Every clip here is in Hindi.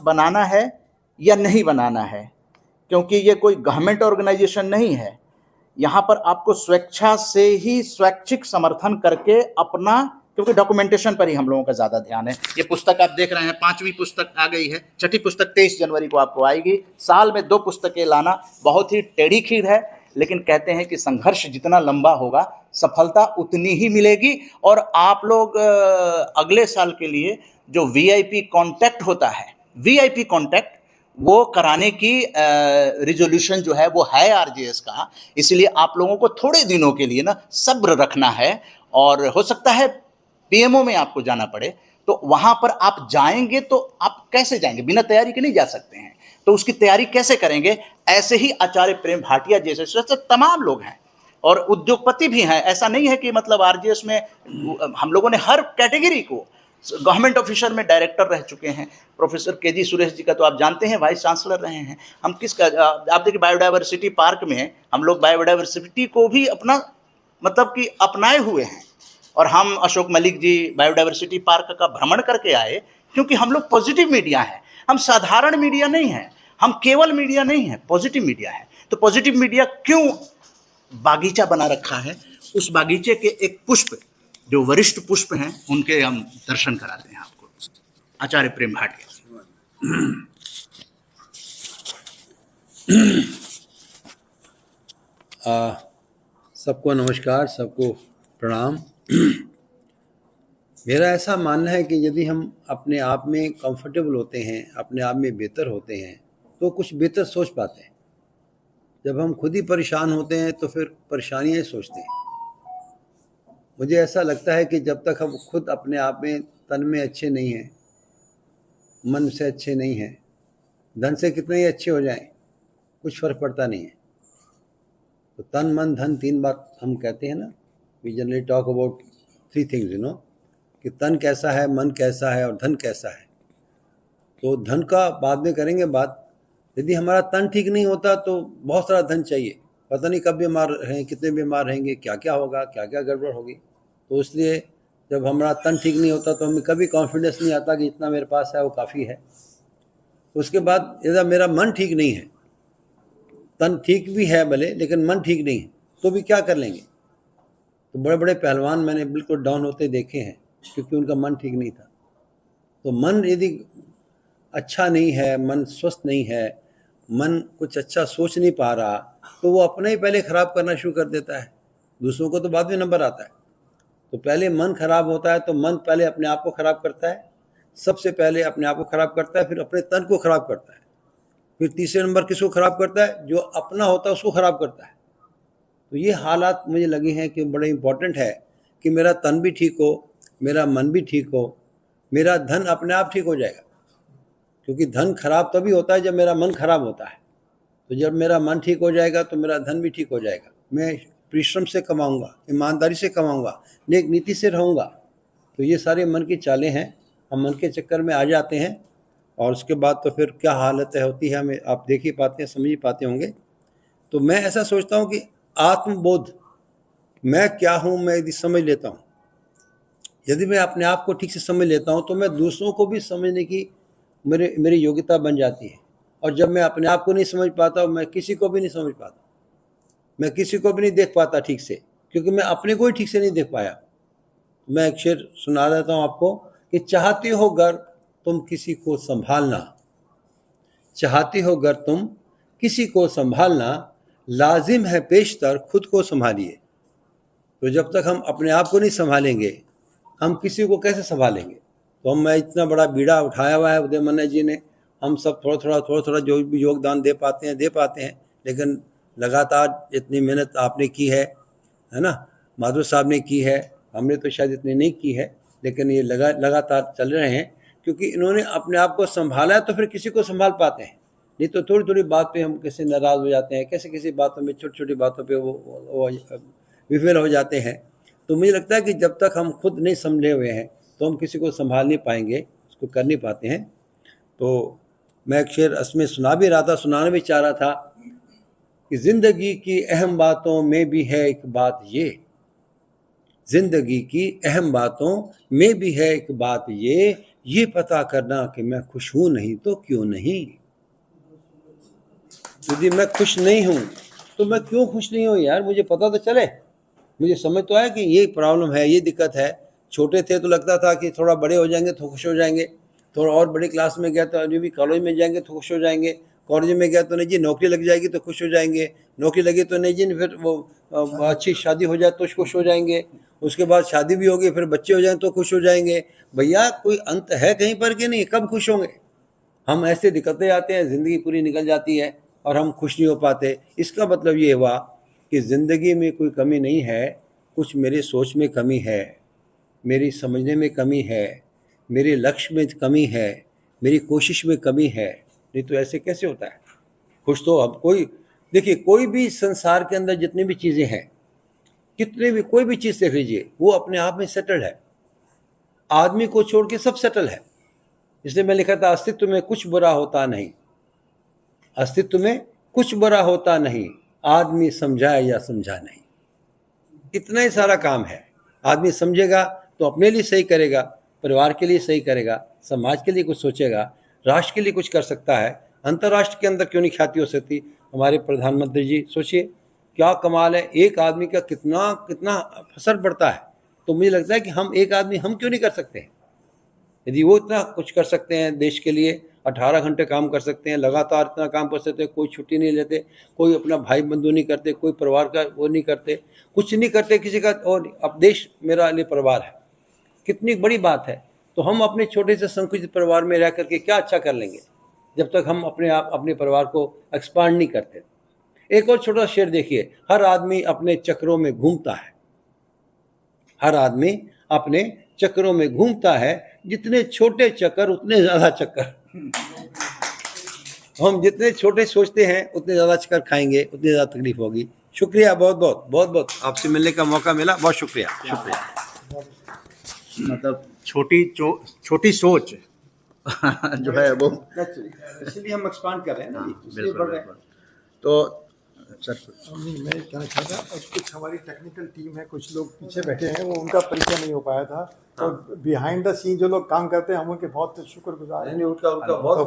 बनाना है या नहीं बनाना है, क्योंकि ये कोई गवर्नमेंट ऑर्गेनाइजेशन नहीं है। यहाँ पर आपको स्वेच्छा से ही स्वैच्छिक समर्थन करके अपना, क्योंकि डॉक्यूमेंटेशन पर ही हम लोगों का ज़्यादा ध्यान है। ये पुस्तक आप देख रहे हैं, 5वीं पुस्तक आ गई है, 6ठी पुस्तक 23 जनवरी को आपको आएगी। साल में 2 पुस्तकें लाना बहुत ही टेढ़ी खीर है, लेकिन कहते हैं कि संघर्ष जितना लंबा होगा सफलता उतनी ही मिलेगी। और आप लोग अगले साल के लिए जो वीआईपी कॉन्टैक्ट होता है, वीआईपी कॉन्टैक्ट वो कराने की रिजोल्यूशन जो है वो है आरजीएस का। इसलिए आप लोगों को थोड़े दिनों के लिए ना सब्र रखना है, और हो सकता है पीएमओ में आपको जाना पड़े। तो वहां पर आप जाएंगे तो आप कैसे जाएंगे? बिना तैयारी के नहीं जा सकते हैं, तो उसकी तैयारी कैसे करेंगे? ऐसे ही आचार्य प्रेम भाटिया जैसे तमाम लोग हैं, और उद्योगपति भी हैं। ऐसा नहीं है कि मतलब आरजीएस में हम लोगों ने हर कैटेगरी को, गवर्नमेंट ऑफिसर में डायरेक्टर रह चुके हैं। प्रोफेसर केजी सुरेश जी का तो आप जानते हैं, वाइस चांसलर रहे हैं। हम किसका, आप देखिए बायोडाइवर्सिटी पार्क में हम लोग बायोडाइवर्सिटी को भी अपना मतलब कि अपनाए हुए हैं। और हम अशोक मलिक जी बायोडाइवर्सिटी पार्क का भ्रमण करके आए, क्योंकि हम लोग पॉजिटिव मीडिया हैं, हम साधारण मीडिया नहीं हैं, हम केवल मीडिया नहीं है, पॉजिटिव मीडिया है। तो पॉजिटिव मीडिया क्यों बागीचा बना रखा है? उस बागीचे के एक पुष्प, जो वरिष्ठ पुष्प हैं, उनके हम दर्शन कराते हैं आपको। आचार्य प्रेम भाटिया। सबको नमस्कार, सबको प्रणाम। मेरा ऐसा मानना है कि यदि हम अपने आप में कंफर्टेबल होते हैं, अपने आप में बेहतर होते हैं, तो कुछ बेहतर सोच पाते हैं। जब हम खुद ही परेशान होते हैं तो फिर परेशानियाँ सोचते हैं। मुझे ऐसा लगता है कि जब तक हम खुद अपने आप में तन में अच्छे नहीं हैं, मन से अच्छे नहीं हैं, धन से कितने ही अच्छे हो जाएं, कुछ फ़र्क पड़ता नहीं है। तो तन मन धन 3 बात हम कहते हैं ना, we generally talk about 3 things, कि तन कैसा है, मन कैसा है और धन कैसा है। तो धन का बाद में करेंगे बात। यदि हमारा तन ठीक नहीं होता तो बहुत सारा धन चाहिए, पता नहीं कब बीमार रहें, कितने बीमार रहेंगे, क्या क्या होगा, क्या क्या गड़बड़ होगी। तो इसलिए जब हमारा तन ठीक नहीं होता तो हमें कभी कॉन्फिडेंस नहीं आता कि इतना मेरे पास है वो काफ़ी है। उसके बाद यदि मेरा मन ठीक नहीं है, तन ठीक भी है भले लेकिन मन ठीक नहीं है, तो भी क्या कर लेंगे? तो बड़े बड़े पहलवान मैंने बिल्कुल डाउन होते देखे हैं, क्योंकि उनका मन ठीक नहीं था। तो मन यदि अच्छा नहीं है, मन स्वस्थ नहीं है, मन कुछ अच्छा सोच नहीं पा रहा, तो वो अपने ही पहले ख़राब करना शुरू कर देता है। दूसरों को तो बाद में नंबर आता है। तो पहले मन खराब होता है, तो मन पहले अपने आप को ख़राब करता है, सबसे पहले अपने आप को ख़राब करता है, फिर अपने तन को ख़राब करता है, फिर तीसरे नंबर किसको ख़राब करता है? जो अपना होता है उसको ख़राब करता है। तो ये हालात मुझे लगे हैं कि बड़े इम्पॉर्टेंट है कि मेरा तन भी ठीक हो, मेरा मन भी ठीक हो, मेरा धन अपने आप ठीक हो जाएगा। क्योंकि धन खराब तभी होता है जब मेरा मन खराब होता है। तो जब मेरा मन ठीक हो जाएगा तो मेरा धन भी ठीक हो जाएगा। मैं परिश्रम से कमाऊंगा, ईमानदारी से कमाऊंगा, नेक नीति से रहूँगा। तो ये सारे मन की चालें हैं, हम मन के चक्कर में आ जाते हैं, और उसके बाद तो फिर क्या हालत होती है हमें आप देख ही पाते हैं, समझ ही पाते होंगे। तो मैं ऐसा सोचता हूँ कि आत्मबोध, मैं क्या हूँ, मैं यदि समझ लेता हूँ, यदि मैं अपने आप को ठीक से समझ लेता हूँ, तो मैं दूसरों को भी समझने की मेरी योग्यता बन जाती है। और जब मैं अपने आप को नहीं समझ पाता, मैं किसी को भी नहीं समझ पाता, मैं किसी को भी नहीं देख पाता ठीक से, क्योंकि मैं अपने को ही ठीक से नहीं देख पाया। मैं एक शेर सुना देता हूँ आपको कि चाहते हो गर तुम किसी को संभालना, चाहते हो गर तुम किसी को संभालना, लाजिम है पेशतर खुद को संभालिए। तो जब तक हम अपने आप को नहीं संभालेंगे, हम किसी को कैसे संभालेंगे? तो मैं इतना बड़ा बीड़ा उठाया हुआ है उदय मन्ना जी ने, हम सब थोड़ा थोड़ा जो भी योगदान दे पाते हैं, लेकिन लगातार इतनी मेहनत आपने की है ना, माधव साहब ने की है, हमने तो शायद इतनी नहीं की है, लेकिन ये लगातार चल रहे हैं, क्योंकि इन्होंने अपने आप को संभाला है, तो फिर किसी को संभाल पाते हैं। नहीं तो थोड़ी थोड़ी बात पे हम कैसे नाराज़ हो जाते हैं, कैसे किसी बातों में, छोटी छोटी बातों पे वो विफल हो जाते हैं। तो मुझे लगता है कि जब तक हम खुद नहीं समझे हुए हैं तो हम किसी को संभाल नहीं पाएंगे, उसको कर नहीं पाते हैं। तो मैं एक शेर इसमें सुना भी रहा था, सुनाना भी चाह रहा था कि ज़िंदगी की अहम बातों में भी है एक बात ये, ज़िंदगी की अहम बातों में भी है एक बात ये ये पता करना कि मैं खुश हूं नहीं तो क्यों नहीं। यदि मैं खुश नहीं हूं तो मैं क्यों खुश नहीं हूं यार, मुझे पता तो चले, मुझे समझ तो आया कि ये प्रॉब्लम है, ये दिक्कत है। छोटे थे तो लगता था कि थोड़ा बड़े हो जाएंगे तो खुश हो जाएंगे, थोड़ा और बड़ी क्लास में गया तो अभी भी कॉलेज में जाएंगे तो खुश हो जाएंगे, कॉलेज में गया तो नहीं जी नौकरी लग जाएगी तो खुश हो जाएंगे, नौकरी लगी तो नहीं जी फिर वो अच्छी शादी हो जाए तो खुश हो जाएंगे, उसके बाद शादी भी होगी फिर बच्चे हो जाएं तो खुश हो जाएंगे। भैया कोई अंत है कहीं पर कि नहीं, कब खुश होंगे? हम ऐसे दिक्कतें आते हैं, ज़िंदगी पूरी निकल जाती है और हम खुश नहीं हो पाते। इसका मतलब ये हुआ कि ज़िंदगी में कोई कमी नहीं है, कुछ मेरी सोच में कमी है, मेरी समझने में कमी है, मेरे लक्ष्य में कमी है, मेरी कोशिश में कमी है। नहीं तो ऐसे कैसे होता है? खुश तो अब कोई, देखिए कोई भी संसार के अंदर जितनी भी चीज़ें हैं, कितने भी कोई भी चीज़ देख लीजिए, वो अपने आप में सेटल्ड है। आदमी को छोड़ के सब सेटल है। इसलिए मैं लिखा था अस्तित्व में कुछ बुरा होता नहीं, अस्तित्व में कुछ बुरा होता नहीं, आदमी समझाए या समझा नहीं। इतना ही सारा काम है। आदमी समझेगा तो अपने लिए सही करेगा, परिवार के लिए सही करेगा, समाज के लिए कुछ सोचेगा, राष्ट्र के लिए कुछ कर सकता है। अंतर्राष्ट्र के अंदर क्यों नहीं ख्याति हो सकती? हमारे प्रधानमंत्री जी सोचिए क्या कमाल है, एक आदमी का कितना कितना असर पड़ता है। तो मुझे लगता है कि हम एक आदमी हम क्यों नहीं कर सकते हैं? यदि वो इतना कुछ कर सकते हैं देश के लिए, 18 घंटे काम कर सकते हैं, लगातार इतना काम कर सकते हैं, कोई छुट्टी नहीं लेते, कोई अपना भाई बंधु नहीं करते, कोई परिवार का वो नहीं करते, कुछ नहीं करते किसी का, और अब देश मेरा लिए परिवार है, कितनी बड़ी बात है। तो हम अपने छोटे से संकुचित परिवार में रह करके क्या अच्छा कर लेंगे जब तक हम अपने परिवार को एक्सपांड नहीं करते। एक और छोटा शेर देखिए, हर आदमी अपने चक्रों में घूमता है, हर आदमी अपने चक्रों में घूमता है, जितने छोटे चक्कर उतने ज्यादा चक्कर। हम जितने छोटे सोचते हैं उतने ज्यादा चक्कर खाएंगे, उतनी ज्यादा तकलीफ होगी। शुक्रिया, बहुत बहुत आपसे मिलने का मौका मिला, बहुत शुक्रिया। मतलब छोटी सोच जो है वो, इसलिए हम एक्सपांड कर रहे हैं ना, इसलिए बढ़ रहे हैं। तो सर मैं कहना चाहता और कुछ हमारी टेक्निकल टीम है, कुछ लोग पीछे बैठे हैं, वो उनका परिचय नहीं हो पाया था। तो बिहाइंड द सीन जो लोग काम करते हैं हम उनके बहुत शुक्रगुजार हैं। उनका बहुत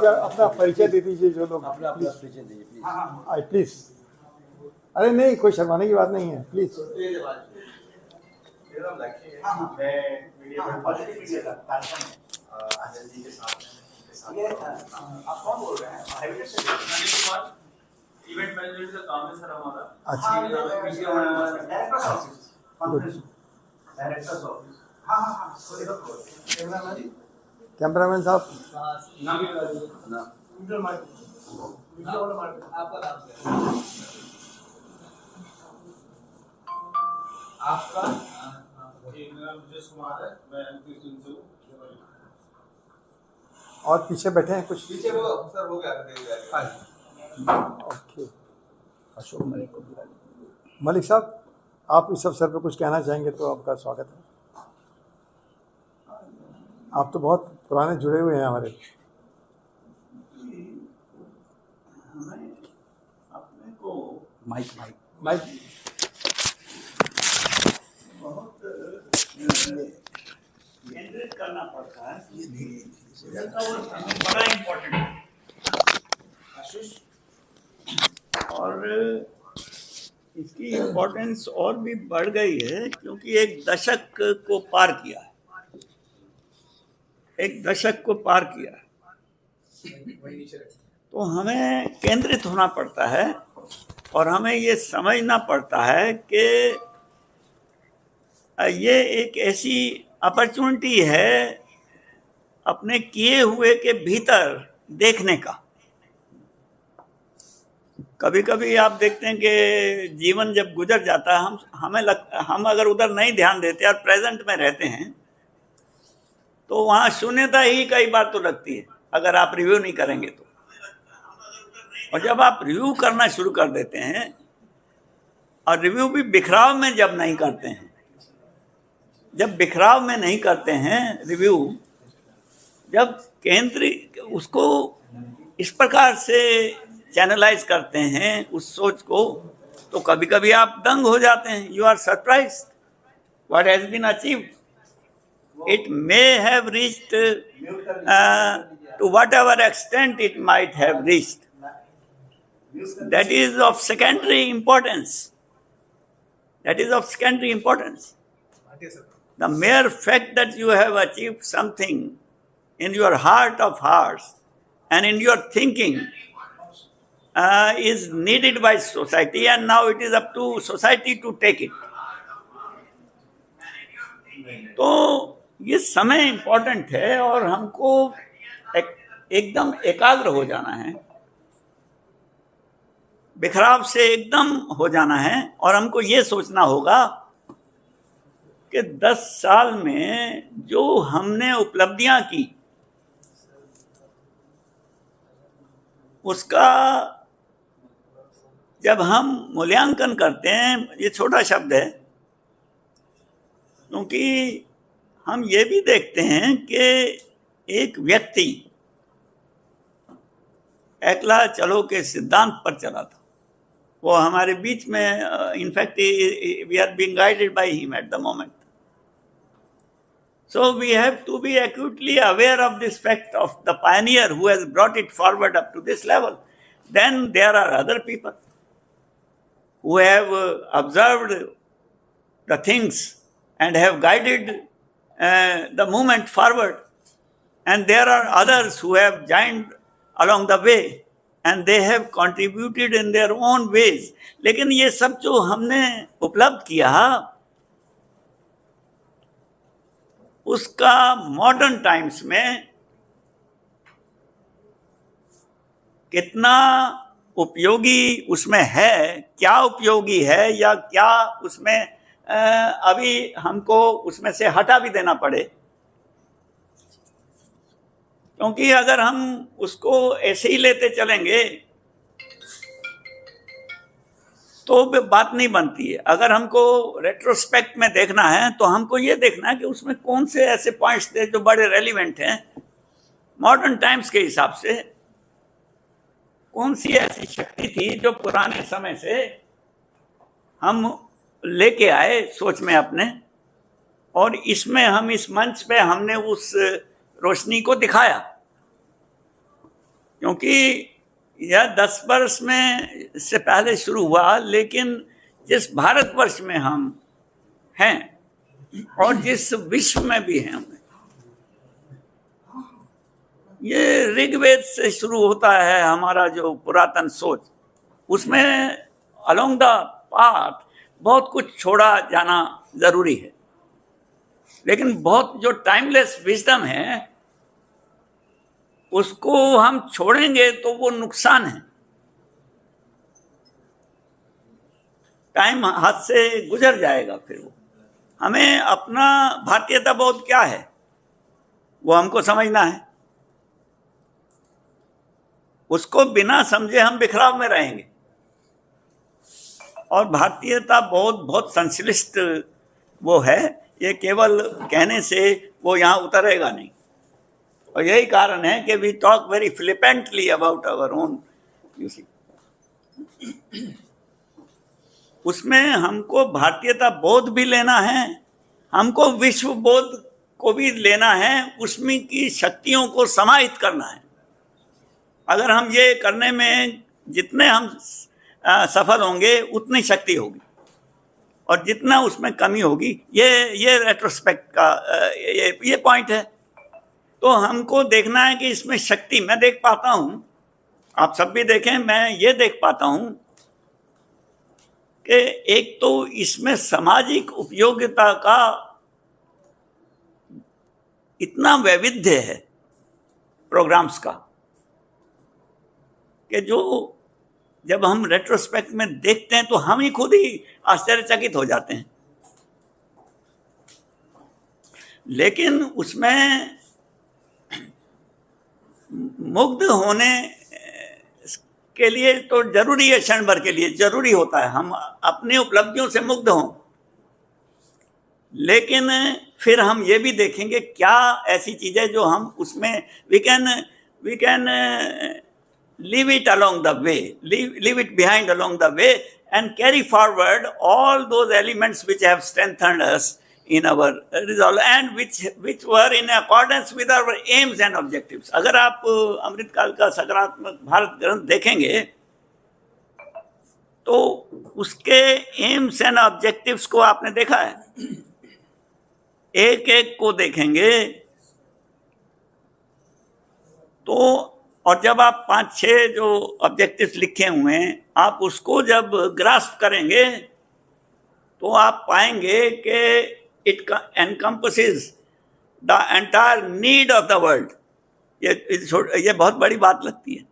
अपना परिचय दे दीजिए जो लोग, प्लीज। अरे नहीं, कोई शर्माने की बात नहीं है, प्लीज। आप कौन बोल रहे हैं? इवेंट मैनेजमेंट का काम है सर हमारा। अच्छा, डायरेक्टर्स ऑफिस। हाँ, कैमरामैन साहब, आपका मेरा विजय कुमार है, मैं एमपी से हूँ। और पीछे बैठे हैं कुछ, पीछे वो सर हो गया। ओके। अशोक मलिक साहब, आप इस अवसर पर कुछ कहना चाहेंगे तो आपका स्वागत है। आप तो बहुत पुराने जुड़े हुए हैं हमारे। अपने को माइक बहुत केंद्रित करना पड़ता है, बड़ा इम्पोर्टेंट है आशीष। और इसकी इम्पोर्टेंस और भी बढ़ गई है क्योंकि एक दशक को पार किया है, एक दशक को पार किया है। तो हमें केंद्रित होना पड़ता है और हमें ये समझना पड़ता है कि ये एक ऐसी अपॉर्चुनिटी है अपने किए हुए के भीतर देखने का। कभी कभी आप देखते हैं कि जीवन जब गुजर जाता है, हम अगर उधर नहीं ध्यान देते और प्रेजेंट में रहते हैं तो वहाँ शून्यता ही कई बार तो लगती है अगर आप रिव्यू नहीं करेंगे तो। और जब आप रिव्यू करना शुरू कर देते हैं, और रिव्यू भी बिखराव में जब नहीं करते हैं, जब बिखराव में नहीं करते हैं रिव्यू, जब केंद्र उसको इस प्रकार से चैनलाइज करते हैं उस सोच को, तो कभी कभी आप दंग हो जाते हैं। You are surprised what has been achieved. it may have reached to whatever extent it might have reached. That is of secondary importance. That is of secondary importance. The mere fact that you have achieved something in your heart of hearts and in your thinking is needed by society, and now it is up to society to take it. तो ये समय इम्पोर्टेंट है और हमको एकदम एकाग्र हो जाना है, बिखराव से एकदम हो जाना है, और हमको ये सोचना होगा कि 10 साल में जो हमने उपलब्धियां की उसका जब हम मूल्यांकन करते हैं, ये छोटा शब्द है क्योंकि हम ये भी देखते हैं कि एक व्यक्ति एकला चलो के सिद्धांत पर चला था, वो हमारे बीच में, in fact we are being guided by him at the moment. So we have to be acutely aware of this fact of the pioneer who has brought it forward up to this level. Then there are other people who have observed the things and have guided the movement forward. And there are others who have joined along the way and they have contributed in their own ways. लेकिन ये सब जो हमने उपलब्ध किया उसका मॉडर्न टाइम्स में कितना उपयोगी उसमें है, क्या उपयोगी है या क्या उसमें अभी हमको उसमें से हटा भी देना पड़े, क्योंकि अगर हम उसको ऐसे ही लेते चलेंगे तो बात नहीं बनती है. अगर हमको रेट्रोस्पेक्ट में देखना है तो हमको ये देखना है कि उसमें कौन से ऐसे पॉइंट्स थे जो बड़े रेलिवेंट हैं मॉडर्न टाइम्स के हिसाब से, कौन सी ऐसी शक्ति थी जो पुराने समय से हम लेके आए सोच में अपने, और इसमें हम इस मंच पे हमने उस रोशनी को दिखाया. क्योंकि यह 10 वर्ष में से पहले शुरू हुआ, लेकिन जिस भारतवर्ष में हम हैं और जिस विश्व में भी हैं, ये ऋग्वेद से शुरू होता है हमारा जो पुरातन सोच. उसमें अलोंग द पाथ बहुत कुछ छोड़ा जाना जरूरी है, लेकिन बहुत जो टाइमलेस विजडम है उसको हम छोड़ेंगे तो वो नुकसान है. टाइम हाथ से गुजर जाएगा. फिर वो हमें अपना भारतीयता बोध क्या है वो हमको समझना है. उसको बिना समझे हम बिखराव में रहेंगे, और भारतीयता बोध बहुत संश्लिष्ट वो है, ये केवल कहने से वो यहाँ उतरेगा नहीं. और यही कारण है कि we talk very flippantly about our own. You see, उसमें हमको भारतीयता बोध भी लेना है, हमको विश्व बोध को भी लेना है, उसमें की शक्तियों को समाहित करना है. अगर हम ये करने में जितने हम सफल होंगे उतनी शक्ति होगी, और जितना उसमें कमी होगी, ये रेट्रोस्पेक्ट का ये पॉइंट है. तो हमको देखना है कि इसमें शक्ति मैं देख पाता हूं, आप सब भी देखें, मैं ये देख पाता हूं कि एक तो इसमें सामाजिक उपयोगिता का इतना वैविध्य है प्रोग्राम्स का कि जो जब हम रेट्रोस्पेक्ट में देखते हैं तो हम ही खुद ही आश्चर्यचकित हो जाते हैं. लेकिन उसमें मुग्ध होने के लिए तो जरूरी है, क्षण भर के लिए जरूरी होता है हम अपनी उपलब्धियों से मुग्ध हों. लेकिन फिर हम ये भी देखेंगे क्या ऐसी चीजें जो हम उसमें we can leave it along the way, leave it behind along the way, and carry forward all those elements which have strengthened us in our resolve and which were in accordance with our aims and objectives. अगर आप अमृतकाल का सकारात्मक भारत ग्रंथ देखेंगे तो उसके एम्स एंड ऑब्जेक्टिव्स को आपने देखा है, एक एक को देखेंगे तो, और जब आप 5-6 जो ऑब्जेक्टिव्स लिखे हुए हैं आप उसको जब ग्रास्प करेंगे तो आप पाएंगे कि it encompasses the entire need of the world. ये बहुत बड़ी बात लगती है।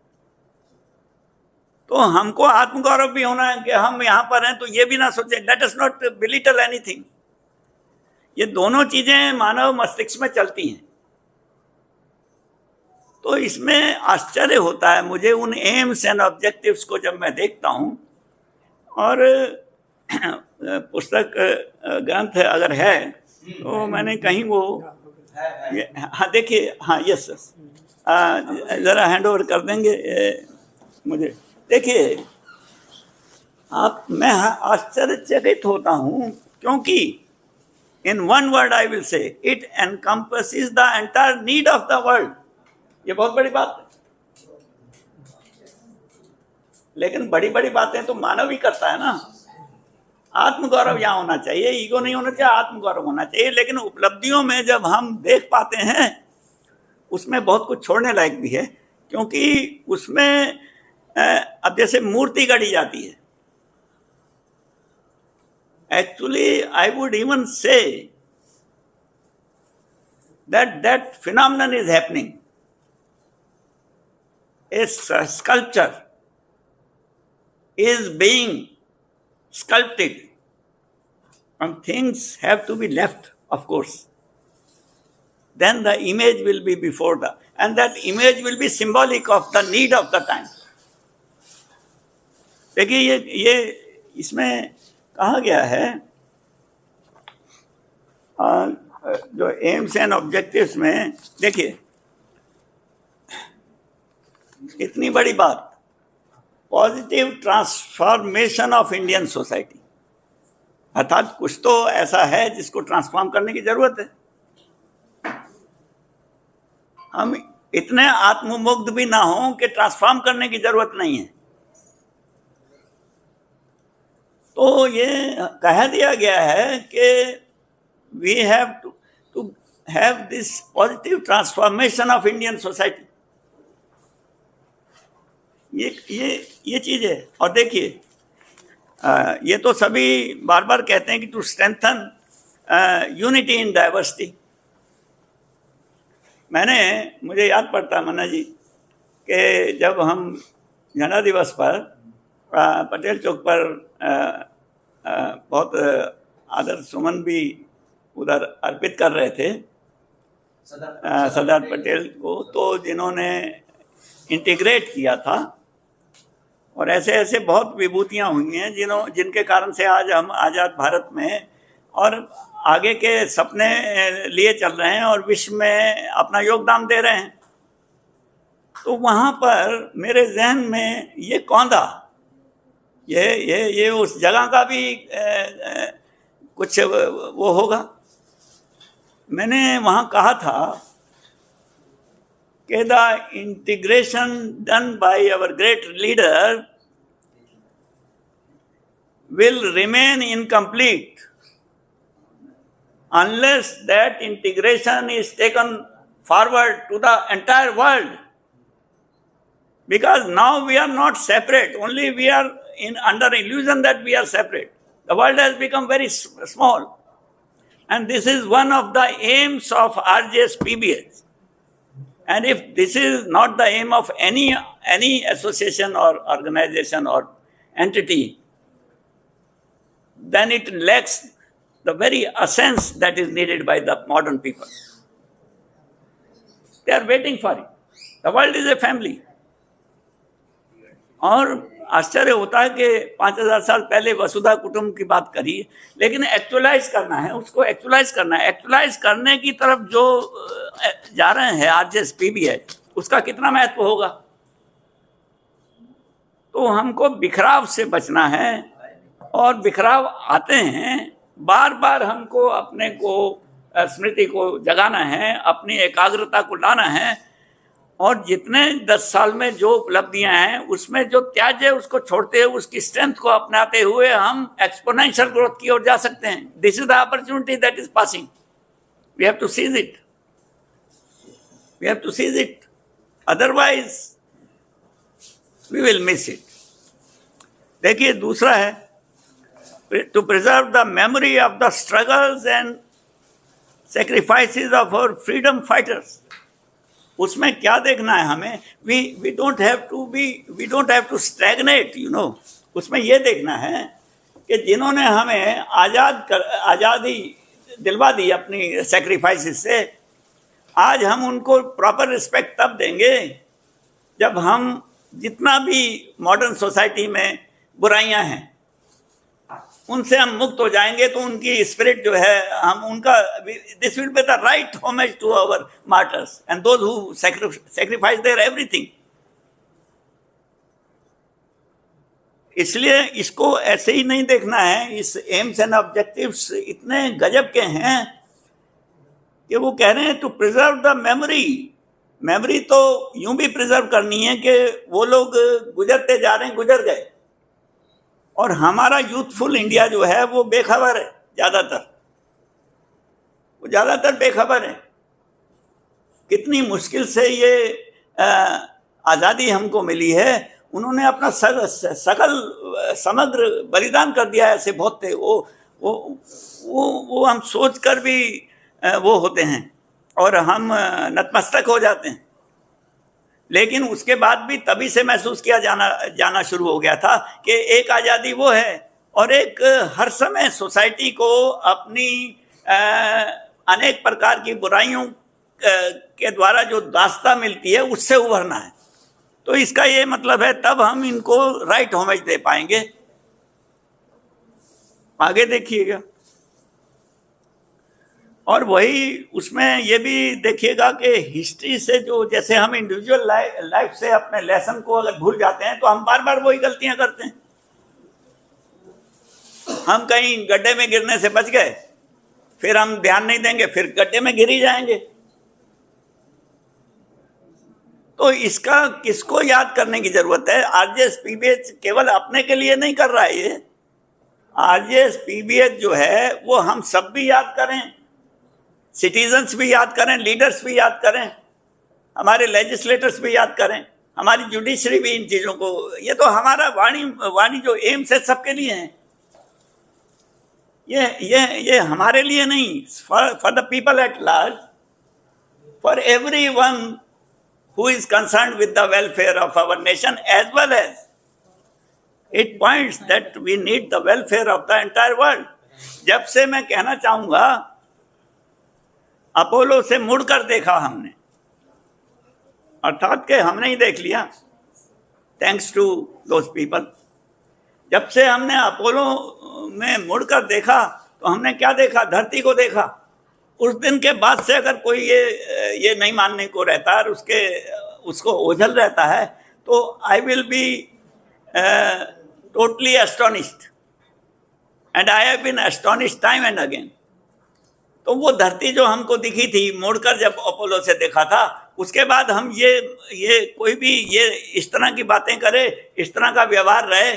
तो हमको आत्मगौरव भी होना है कि हम यहाँ पर हैं, तो ये भी ना सोचें, let us not belittle anything. ये दोनों चीजें मानव मस्तिष्क में चलती हैं। तो इसमें आश्चर्य होता है मुझे उन एम्स एंड ऑब्जेक्टिव्स को जब मैं देखता हूँ। और पुस्तक ग्रंथ अगर है तो मैंने कहीं वो, हाँ देखिए, हाँ यस यस, ज़रा हैंड ओवर कर देंगे मुझे। देखिए आप, मैं आश्चर्यचकित होता हूँ क्योंकि in one word I will say it encompasses the entire need of the world. ये बहुत बड़ी बात है, लेकिन बड़ी बड़ी बातें तो मानव ही करता है ना। आत्मगौरव यहाँ होना चाहिए, ईगो नहीं होना चाहिए, आत्मगौरव होना चाहिए। लेकिन उपलब्धियों में जब हम देख पाते हैं उसमें बहुत कुछ छोड़ने लायक भी है, क्योंकि उसमें अब जैसे मूर्ति गढ़ी जाती है, एक्चुअली आई वुड इवन से that phenomenon is happening. A sculpture is being sculpted and things have to be left, of course. Then the image will be before the, and that image will be symbolic of the need of the time. देखिए ये इसमें कहा गया है जो एम्स एंड ऑब्जेक्टिव्स में, देखिए इतनी बड़ी बात, positive transformation of Indian society, अर्थात कुछ तो ऐसा है जिसको ट्रांसफॉर्म करने की जरूरत है। हम इतने आत्ममुग्ध भी ना हों कि ट्रांसफॉर्म करने की जरूरत नहीं है। तो ये कह दिया गया है कि we have to have this positive transformation of Indian society. ये चीज है। और देखिए ये तो सभी बार बार कहते हैं कि to strengthen unity in diversity. मुझे याद पड़ता है मन्ना जी कि जब हम झंडा दिवस पर पटेल चौक पर बहुत आदर सुमन भी उधर अर्पित कर रहे थे सरदार पटेल को, तो जिन्होंने इंटीग्रेट किया था, और ऐसे ऐसे बहुत विभूतियां हुई हैं जिनके कारण से आज हम आज़ाद भारत में और आगे के सपने लिए चल रहे हैं और विश्व में अपना योगदान दे रहे हैं। तो वहाँ पर मेरे जहन में ये कौंधा, ये उस जगह का भी कुछ वो होगा। मैंने वहाँ कहा था कि the integration done by our great leader will remain incomplete unless that integration is taken forward to the entire world. Because now we are not separate, only we are under illusion that we are separate. The world has become very small. And this is one of the aims of RJS PBH. And if this is not the aim of any association or organization or entity, then it lacks the very essence that is needed by the modern people. They are waiting for it. The world is a family. और आश्चर्य होता है कि 5000 साल पहले वसुधा कुटुंब की बात करी, लेकिन एक्चुअलाइज करना है, उसको एक्चुअलाइज करना है। एक्चुअलाइज करने की तरफ जो जा रहे हैं आरजेएस पीबीएच, उसका कितना महत्व होगा। तो हमको बिखराव से बचना है, और बिखराव आते हैं बार बार हमको अपने को स्मृति को जगाना है, अपनी एकाग्रता को लाना है, और जितने 10 साल में जो उपलब्धियां हैं उसमें जो त्याज है उसको छोड़ते हुए उसकी स्ट्रेंथ को अपनाते हुए हम एक्सपोनेंशियल ग्रोथ की ओर जा सकते हैं. This is the opportunity that is passing. We have to seize it. We have to seize it. Otherwise we will miss it. देखिए, दूसरा है to preserve the memory of the struggles and sacrifices of our freedom fighters. उसमें क्या देखना है हमें? we don't have to stagnate, you know. उसमें ये देखना है कि जिन्होंने हमें आज़ादी दिलवा दी अपनी सेक्रीफाइसेस से, आज हम उनको प्रॉपर रिस्पेक्ट तब देंगे जब हम जितना भी मॉडर्न सोसाइटी में बुराइयां हैं उनसे हम मुक्त हो जाएंगे. तो उनकी स्पिरिट जो है, हम उनका, this will be the right homage to our martyrs and those who sacrifice their everything. इसलिए इसको ऐसे ही नहीं देखना है. इस एम्स एंड ऑब्जेक्टिव्स इतने गजब के हैं कि वो कह रहे हैं to preserve the memory. Memory तो यूं भी प्रिजर्व करनी है कि वो लोग गुजरते जा रहे हैं, गुजर गए, और हमारा यूथफुल इंडिया जो है वो बेखबर है. ज़्यादातर बेखबर है. कितनी मुश्किल से ये आज़ादी हमको मिली है. उन्होंने अपना समग्र बलिदान कर दिया है. ऐसे बहुत थे वो हम सोच कर भी वो होते हैं और हम नतमस्तक हो जाते हैं. लेकिन उसके बाद भी तभी से महसूस किया जाना शुरू हो गया था कि एक आज़ादी वो है, और एक हर समय सोसाइटी को अपनी अनेक प्रकार की बुराइयों के द्वारा जो दास्ता मिलती है उससे उभरना है. तो इसका ये मतलब है, तब हम इनको राइट होमेज दे पाएंगे. आगे देखिएगा. और वही उसमें ये भी देखिएगा कि हिस्ट्री से जो, जैसे हम इंडिविजुअल लाइफ से अपने लेसन को अगर भूल जाते हैं तो हम बार बार वही गलतियां करते हैं. हम कहीं गड्ढे में गिरने से बच गए, फिर हम ध्यान नहीं देंगे, फिर गड्ढे में गिर ही जाएंगे. तो इसका किसको याद करने की जरूरत है? आरजेएस पीबीएच केवल अपने के लिए नहीं कर रहा है. ये आरजेएस पीबीएच जो है वो हम सब भी याद करें, सिटीजन्स भी याद करें, लीडर्स भी याद करें, हमारे लेजिस्लेटर्स भी याद करें, हमारी जुडिशरी भी इन चीज़ों को. ये तो हमारा वाणी जो एम्स है सबके लिए है. ये हमारे लिए नहीं, for the people at large, for everyone who is concerned with the welfare of our nation, as well as it points that we need the welfare of the entire world. जब से मैं कहना चाहूंगा, अपोलो से मुड़कर देखा हमने, अर्थात के हमने ही देख लिया, थैंक्स टू दोज पीपल. जब से हमने अपोलो में मुड़कर देखा तो हमने क्या देखा? धरती को देखा. उस दिन के बाद से अगर कोई ये नहीं मानने को रहता और उसको ओझल रहता है, तो I will be totally astonished, and I have been astonished time and again. तो वो धरती जो हमको दिखी थी मुड़कर जब अपोलो से देखा था, उसके बाद हम ये कोई भी ये इस तरह की बातें करे, इस तरह का व्यवहार रहे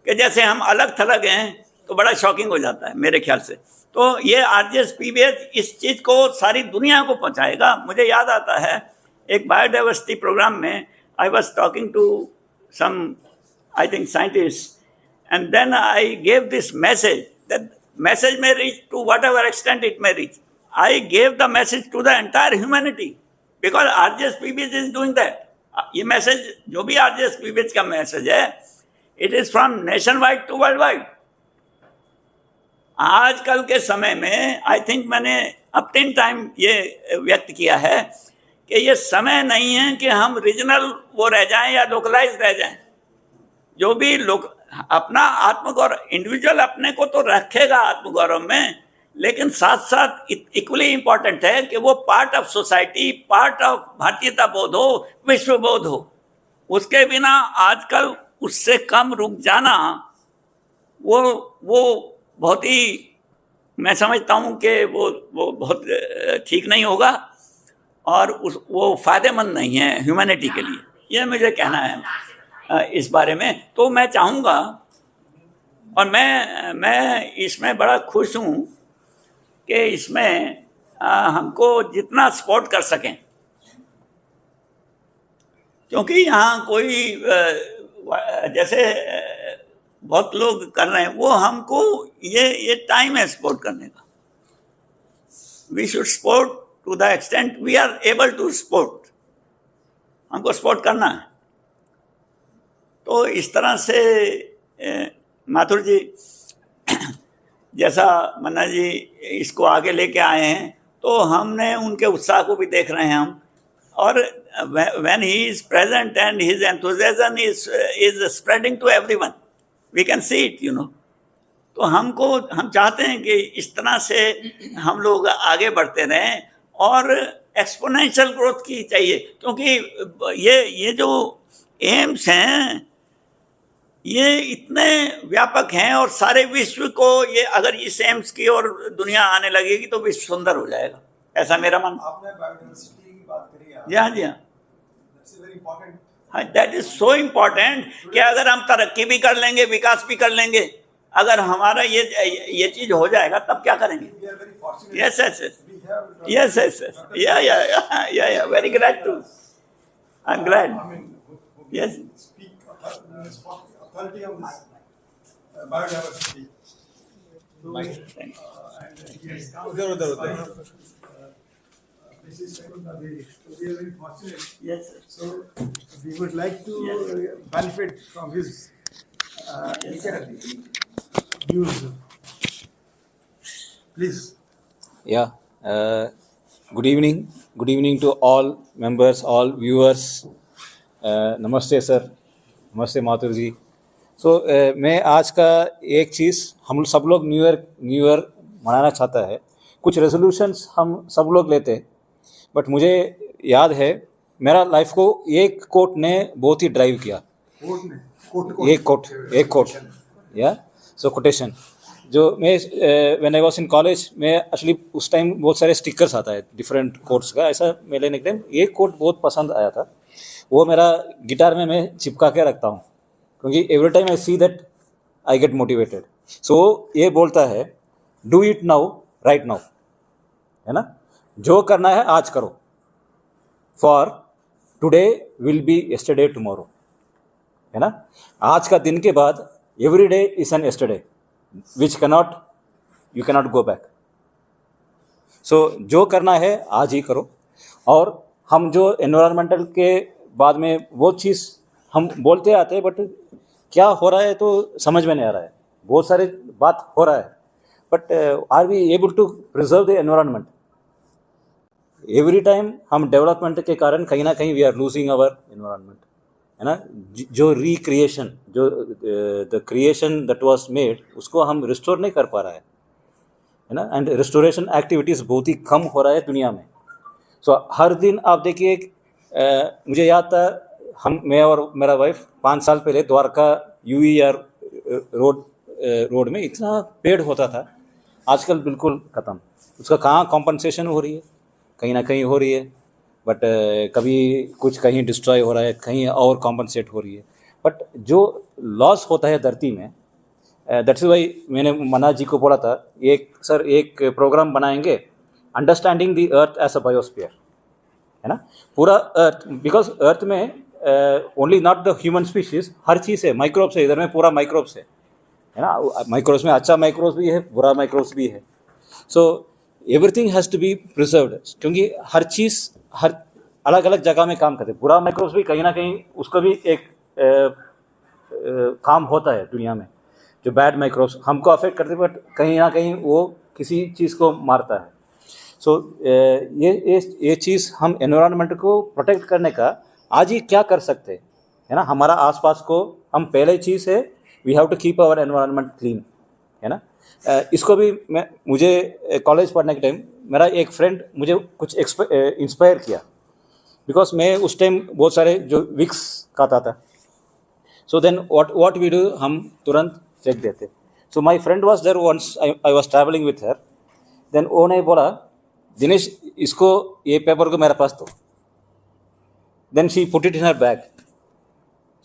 कि जैसे हम अलग थलग हैं, तो बड़ा शॉकिंग हो जाता है मेरे ख्याल से. तो ये आरजेएस पीबीएच इस चीज़ को सारी दुनिया को पहुंचाएगा. मुझे याद आता है एक बायोडाइवर्सिटी प्रोग्राम में I was talking to some I think scientist, and then I gave this message. That message may reach to whatever extent it may reach. I gave the message to the entire humanity because RJS PBH is doing that. ये मैसेज जो भी RJS PBH का मैसेज है, it is from nationwide to worldwide. आजकल के समय में आई थिंक मैंने अप टिन टाइम ये व्यक्त किया है कि ये समय नहीं है कि हम रीजनल वो रह जाएं या लोकलाइज रह जाएं. जो भी लोग अपना आत्मगौरव, इंडिविजुअल अपने को तो रखेगा आत्मगौरव में, लेकिन साथ साथ इक्वली इंपॉर्टेंट है कि वो part of society, part of भारतीयता बोध हो, विश्व बोध हो. उसके बिना आजकल उससे कम रुक जाना वो बहुत ही, मैं समझता हूँ कि वो बहुत ठीक नहीं होगा और वो फायदेमंद नहीं है ह्यूमैनिटी के लिए, ये मुझे कहना है इस बारे में। तो मैं चाहूँगा, और मैं इसमें बड़ा खुश हूँ कि इसमें हमको जितना सपोर्ट कर सकें, क्योंकि यहाँ कोई जैसे बहुत लोग कर रहे हैं, वो हमको ये टाइम है सपोर्ट करने का। We should support to the extent we are able to support, हमको सपोर्ट करना है। तो इस तरह से माथुर जी जैसा मन्ना जी इसको आगे लेके आए हैं, तो हमने उनके उत्साह को भी देख रहे हैं हम, और when he is present and his enthusiasm is spreading to everyone, we can see it, you know। तो हम चाहते हैं कि इस तरह से हम लोग आगे बढ़ते रहें और एक्सपोनेंशियल ग्रोथ की चाहिए, क्योंकि ये जो एम्स हैं ये इतने व्यापक हैं और सारे विश्व को, ये अगर इस एम्स की और दुनिया आने लगेगी तो विश्व सुंदर हो जाएगा, ऐसा मेरा मानना। आपने बायोडाइवर्सिटी की बात करी है। जी हाँ, जी हाँ, हाँ, दैट इज सो इम्पोर्टेंट कि अगर हम तरक्की भी कर लेंगे, विकास भी कर लेंगे, अगर हमारा ये चीज हो जाएगा तब क्या करेंगे। Yes yes yes yes yes yes, yeah very glad to, I am glad, yes. Authority on this biodiversity. This is we are very fortunate. Yes, So we would like to benefit from his views. Please. Yeah. Good evening. Good evening to all members, all viewers. Namaste, sir. नमस्ते माथुर जी। मैं आज का एक चीज़, हम सब लोग न्यू ईयर मनाना चाहता है, कुछ रेजोल्यूशंस हम सब लोग लेते हैं, बट मुझे याद है मेरा लाइफ को एक कोट ने बहुत ही ड्राइव किया। एक कोट या सो कोटेशन जो मैं when I was in college में, एक्चुअली उस टाइम बहुत सारे स्टिकर्स आता है डिफरेंट कोट्स का, ऐसा मैं लेने के टाइम एक कोट बहुत पसंद आया था, वो मेरा गिटार में मैं चिपका के रखता हूँ, क्योंकि every time I see that I get motivated. So ये बोलता है do it now right now, है ना, जो करना है आज करो, for today will be yesterday tomorrow, है ना। आज का दिन के बाद every day is an yesterday which you cannot go back. So जो करना है आज ही करो। और हम जो एनवायरमेंटल के बाद में वो चीज़ हम बोलते आते हैं, बट क्या हो रहा है तो समझ में नहीं आ रहा है। बहुत सारे बात हो रहा है, but are we able to preserve the environment? Every time हम डेवलपमेंट के कारण कहीं ना कहीं we are losing our environment, है ना। जो रिक्रिएशन, जो the creation that was made, उसको हम रिस्टोर नहीं कर पा रहा है ना। एंड रिस्टोरेशन एक्टिविटीज़ बहुत ही कम हो रहा है दुनिया में। सो हर दिन आप देखिए, मुझे याद था मैं और मेरा वाइफ 5 साल पहले द्वारका UER रोड में इतना पेड़ होता था, आजकल बिल्कुल ख़त्म। उसका कहाँ कॉम्पनसेशन हो रही है? कहीं ना कहीं हो रही है, बट कभी कुछ कहीं डिस्ट्रॉय हो रहा है, कहीं और कॉम्पनसेट हो रही है। बट जो लॉस होता है धरती में, दैट्स वाई मैंने मन्ना जी को बोला था एक प्रोग्राम बनाएंगे, understanding the earth as a biosphere, है ना। पूरा अर्थ, बिकॉज अर्थ में only not the human species, हर चीज़ है, माइक्रोब्स है, इधर में पूरा माइक्रोब्स है ना। माइक्रोब्स में अच्छा माइक्रोब्स भी है, बुरा माइक्रोब्स भी है। So everything has to be preserved, क्योंकि हर चीज़ हर अलग अलग जगह में काम करते हैं। बुरा माइक्रोब्स भी कहीं ना कहीं उसका भी एक काम होता है दुनिया में। जो बैड माइक्रोब्स हमको अफेक्ट करते हैं, बट कहीं ना कहीं वो किसी चीज़ को मारता है। सो ये चीज़ हम एनवायरनमेंट को प्रोटेक्ट करने का आज ही क्या कर सकते हैं, है ना। हमारा आसपास को हम पहले चीज़ है, we have to keep our environment clean, है ना। इसको भी मुझे कॉलेज पढ़ने के टाइम मेरा एक फ्रेंड मुझे कुछ इंस्पायर किया, बिकॉज मैं उस टाइम बहुत सारे जो विक्स खाता था। So then what we do, हम तुरंत फेंक देते। So my friend was there once. I was traveling with her. Then उन्होंने बोला दिनेश इसको ये पेपर को मेरे पास दो. Then she put it in her bag.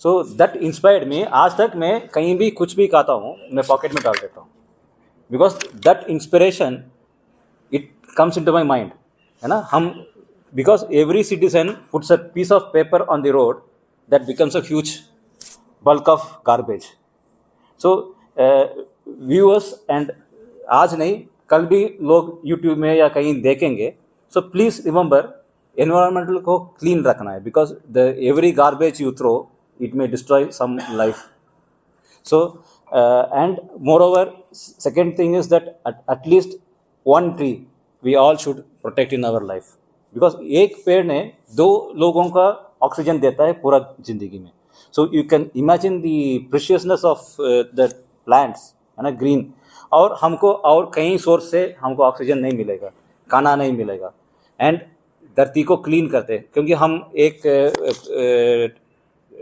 So that inspired me. आज तक मैं कहीं भी कुछ भी खाता हूँ मैं पॉकेट में डाल देता हूँ. Because that inspiration it comes into my mind. है ना हम because every citizen puts a piece of paper on the road that becomes a huge bulk of garbage. So viewers and आज नहीं कल भी लोग YouTube में या कहीं देखेंगे. So please remember environmental को clean रखना है because the every garbage you throw it may destroy some life. So and moreover second thing is that at least one tree we all should protect in our life because एक पेड़ ने 2 लोगों का ऑक्सीजन देता है पूरा जिंदगी में. So you can imagine the preciousness of the plants है ना ग्रीन. और हमको और कहीं सोर्स से हमको ऑक्सीजन नहीं मिलेगा, खाना नहीं मिलेगा एंड धरती को क्लीन करते क्योंकि हम एक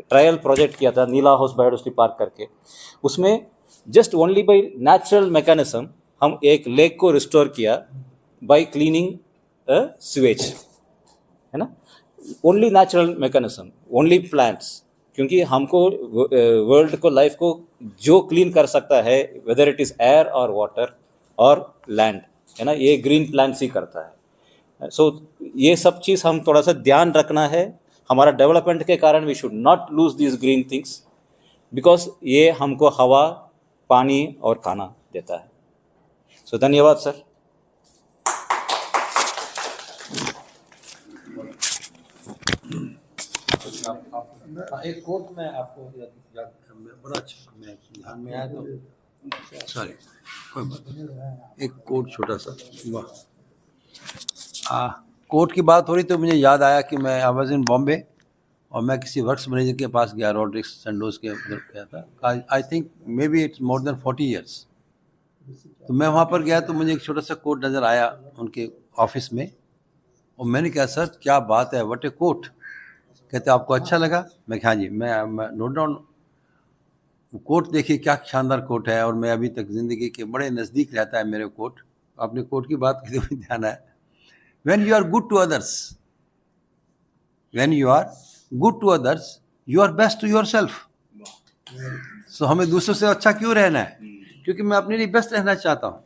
ट्रायल प्रोजेक्ट किया था नीला हाउस बायोडाइवर्सिटी पार्क करके. उसमें just only by natural mechanism हम एक लेक को रिस्टोर किया बाय क्लीनिंग सीवेज है ना. Only natural mechanism only plants क्योंकि हमको वर्ल्ड को लाइफ को जो क्लीन कर सकता है वेदर इट इज़ एयर और वाटर और लैंड है ना ये ग्रीन प्लांट्स ही करता है. सो ये सब चीज़ हम थोड़ा सा ध्यान रखना है. हमारा डेवलपमेंट के कारण we should not lose this green things because ये हमको हवा पानी और खाना देता है. सो धन्यवाद सर. एक कोट में आपको याद बड़ा अच्छा मैं ध्यान में आया तो सॉरी कोई बात नहीं. एक कोट छोटा सा वाह कोट की बात हो रही तो मुझे याद आया कि मैं आई वाज इन बॉम्बे और मैं किसी वर्क्स मैनेजर के पास गया रोड्रिक्स संडोज के उधर गया था. I think may be it's more than 40 years. तो मैं वहाँ पर गया तो मुझे एक छोटा सा कोट नज़र आया उनके ऑफिस में और मैंने कहा सर क्या बात है व्हाट ए कोट. कहते आपको अच्छा लगा. मैं हाँ जी मैं नोट डाउन कोट देखिए क्या शानदार कोट है और मैं अभी तक ज़िंदगी के बड़े नज़दीक रहता है मेरे कोट. आपने कोट की बात की तो ध्यान आया when you are good to others when you are good to others you are best to yourself. So हमें दूसरों से अच्छा क्यों रहना है क्योंकि मैं अपने लिए बेस्ट रहना चाहता हूँ.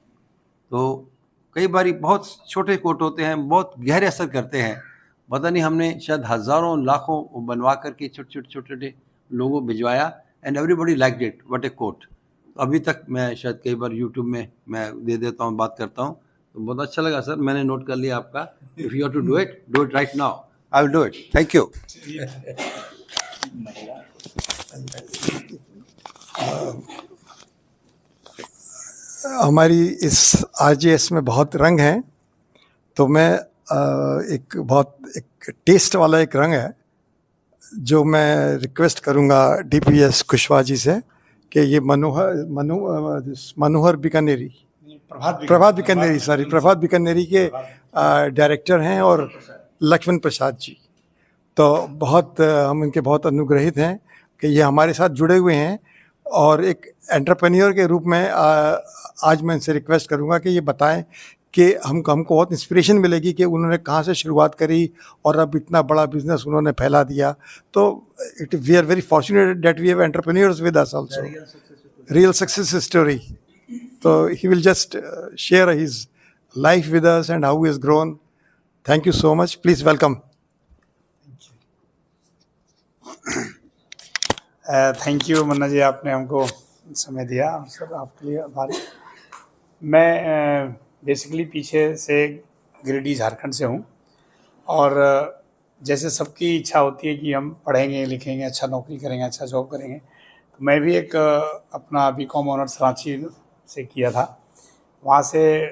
तो कई बार बहुत छोटे कोट होते हैं बहुत गहरे असर करते हैं. पता नहीं हमने शायद हज़ारों लाखों बनवा करके छोटे छोटे लोगों को भिजवाया and everybody like it what a quote. अभी तक मैं शायद कई बार यूट्यूब में मैं दे देता हूँ बात करता हूँ तो बहुत अच्छा लगा सर. मैंने नोट कर लिया आपका. If you have to do it right now I will do it. Thank you. हमारी इस आरजेएस में बहुत रंग हैं तो मैं एक टेस्ट वाला एक रंग है जो मैं रिक्वेस्ट करूंगा डीपीएस कुशवाहा जी से कि ये मनोहर बीकानेरी प्रभात बीकानेरी के डायरेक्टर हैं और लक्ष्मण प्रसाद जी. तो बहुत हम इनके बहुत अनुग्रहित हैं कि ये हमारे साथ जुड़े हुए हैं और एक एंटरप्रेन्योर के रूप में आज मैं इनसे रिक्वेस्ट करूंगा कि ये बताएं कि हमको बहुत इंस्पिरेशन मिलेगी कि उन्होंने कहाँ से शुरुआत करी और अब इतना बड़ा बिजनेस उन्होंने फैला दिया. तो we are very fortunate that we have entrepreneurs with us also. Real success story. तो he will just share his life with us and how he has grown. Thank you so much. Please welcome. Thank you Manna ji आपने हमको समय दिया. सर आपके लिए आभारी. मैं बेसिकली पीछे से गिरिडीह झारखंड से हूँ और जैसे सबकी इच्छा होती है कि हम पढ़ेंगे लिखेंगे अच्छा नौकरी करेंगे अच्छा जॉब करेंगे तो मैं भी एक अपना बीकॉम ऑनर्स रांची से किया था. वहाँ से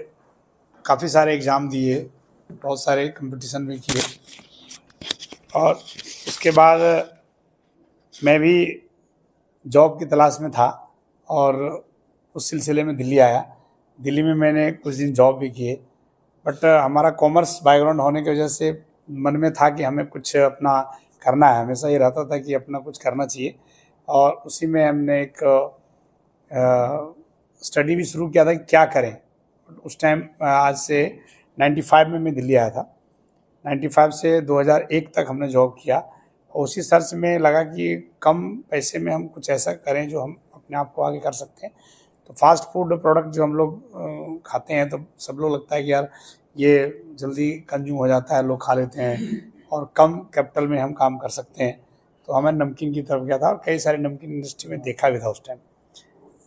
काफ़ी सारे एग्ज़ाम दिए बहुत सारे कंपटीशन भी किए और उसके बाद मैं भी जॉब की तलाश में था और उस सिलसिले में दिल्ली आया. दिल्ली में मैंने कुछ दिन जॉब भी किए बट हमारा कॉमर्स बैकग्राउंड होने की वजह से मन में था कि हमें कुछ अपना करना है. हमेशा ये रहता था कि अपना कुछ करना चाहिए और उसी में हमने एक स्टडी भी शुरू किया था कि क्या करें। उस टाइम आज से 95 में मैं दिल्ली आया था। 95 से 2001 तक हमने जॉब किया और उसी सर्च में लगा कि कम पैसे में हम कुछ ऐसा करें जो हम अपने आप को आगे कर सकते हैं। तो फास्ट फूड प्रोडक्ट जो हम लोग खाते हैं तो सब लोग लगता है कि यार ये जल्दी कंज्यूम हो जाता है, लोग खा लेते हैं और कम कैपिटल में हम काम कर सकते हैं। तो हमें नमकीन की तरफ गया था और कई सारे नमकीन इंडस्ट्री में देखा भी था उस टाइम।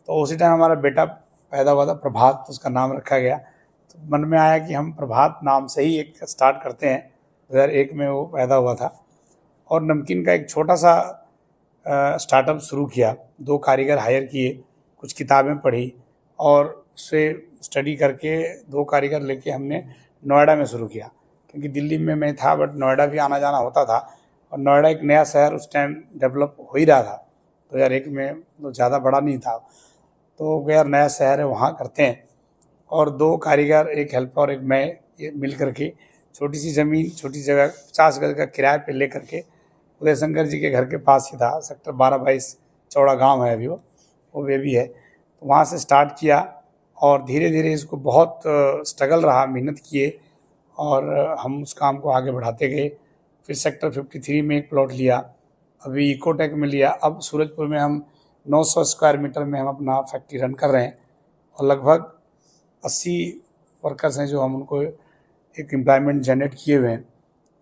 तो उसी टाइम हमारा बेटा पैदा हुआ था प्रभात, उसका नाम रखा गया। तो मन में आया कि हम प्रभात नाम से ही एक स्टार्ट करते हैं। 2001 में वो पैदा हुआ था और नमकीन का एक छोटा सा स्टार्टअप शुरू किया। 2 कारीगर हायर किए, कुछ किताबें पढ़ी और उससे स्टडी करके 2 कारीगर लेके हमने नोएडा में शुरू किया, क्योंकि दिल्ली में मैं था बट नोएडा भी आना जाना होता था और नोएडा एक नया शहर उस टाइम डेवलप हो ही रहा था। 2001 में तो ज़्यादा बड़ा नहीं था, तो यार नया शहर है वहाँ करते हैं। और 2 कारीगर, एक हेल्पर और एक मैं, ये मिल करके छोटी सी ज़मीन, छोटी जगह 50 गज का किराए पे ले करके उदय शंकर जी के घर के पास ही था, सेक्टर 12-22 चौड़ा गांव है अभी वो वे भी है। तो वहाँ से स्टार्ट किया और धीरे धीरे इसको बहुत स्ट्रगल रहा, मेहनत किए और हम उस काम को आगे बढ़ाते गए। फिर सेक्टर 53 में एक प्लॉट लिया, अभी इकोटेक में लिया। अब सूरजपुर में हम 900 स्क्वायर मीटर में हम अपना फैक्ट्री रन कर रहे हैं और लगभग 80 वर्कर्स हैं जो हम उनको एक एम्प्लॉयमेंट जनरेट किए हुए हैं।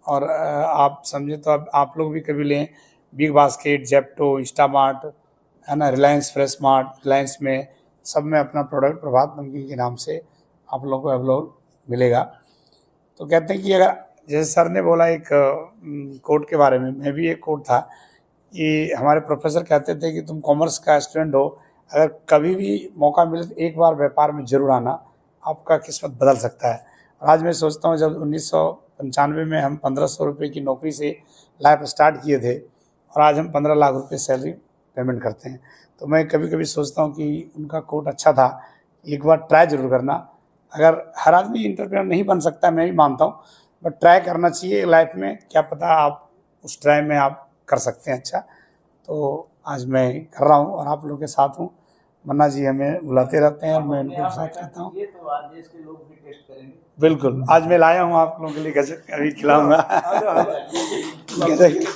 और आप समझे तो अब आप लोग भी कभी लें, बिग बास्केट, जेप्टो, इंस्टामार्ट, है ना, रिलायंस फ्रेश मार्ट, रिलायंस में सब में अपना प्रोडक्ट प्रभात नमकीन के नाम से आप लोगों को अवेलेबल मिलेगा। तो कहते हैं कि अगर जैसे सर ने बोला एक कोट के बारे में, मैं भी एक कोट था कि हमारे प्रोफेसर कहते थे कि तुम कॉमर्स का स्टूडेंट हो, अगर कभी भी मौका मिले तो एक बार व्यापार में ज़रूर आना, आपका किस्मत बदल सकता है। और आज मैं सोचता हूँ जब 1995 में हम 1500 रुपये की नौकरी से लाइफ स्टार्ट किए थे और आज हम 15 लाख रुपये सैलरी पेमेंट करते हैं, तो मैं कभी कभी सोचता हूँ कि उनका कोट अच्छा था, एक बार ट्राई ज़रूर करना। अगर हर आदमी इंटरप्रेन्योर नहीं बन सकता, मैं भी मानता हूँ, बट ट्राई करना चाहिए लाइफ में, क्या पता आप उस ट्राई में आप कर सकते हैं अच्छा। तो आज मैं कर रहा हूँ और आप लोगों के साथ हूँ। मन्ना जी हमें बुलाते रहते हैं और मैं उनके साथ रहता हूँ। बिल्कुल, आज मैं लाया हूँ आप लोगों के लिए गजक, अभी खिलाऊंगा। गजक,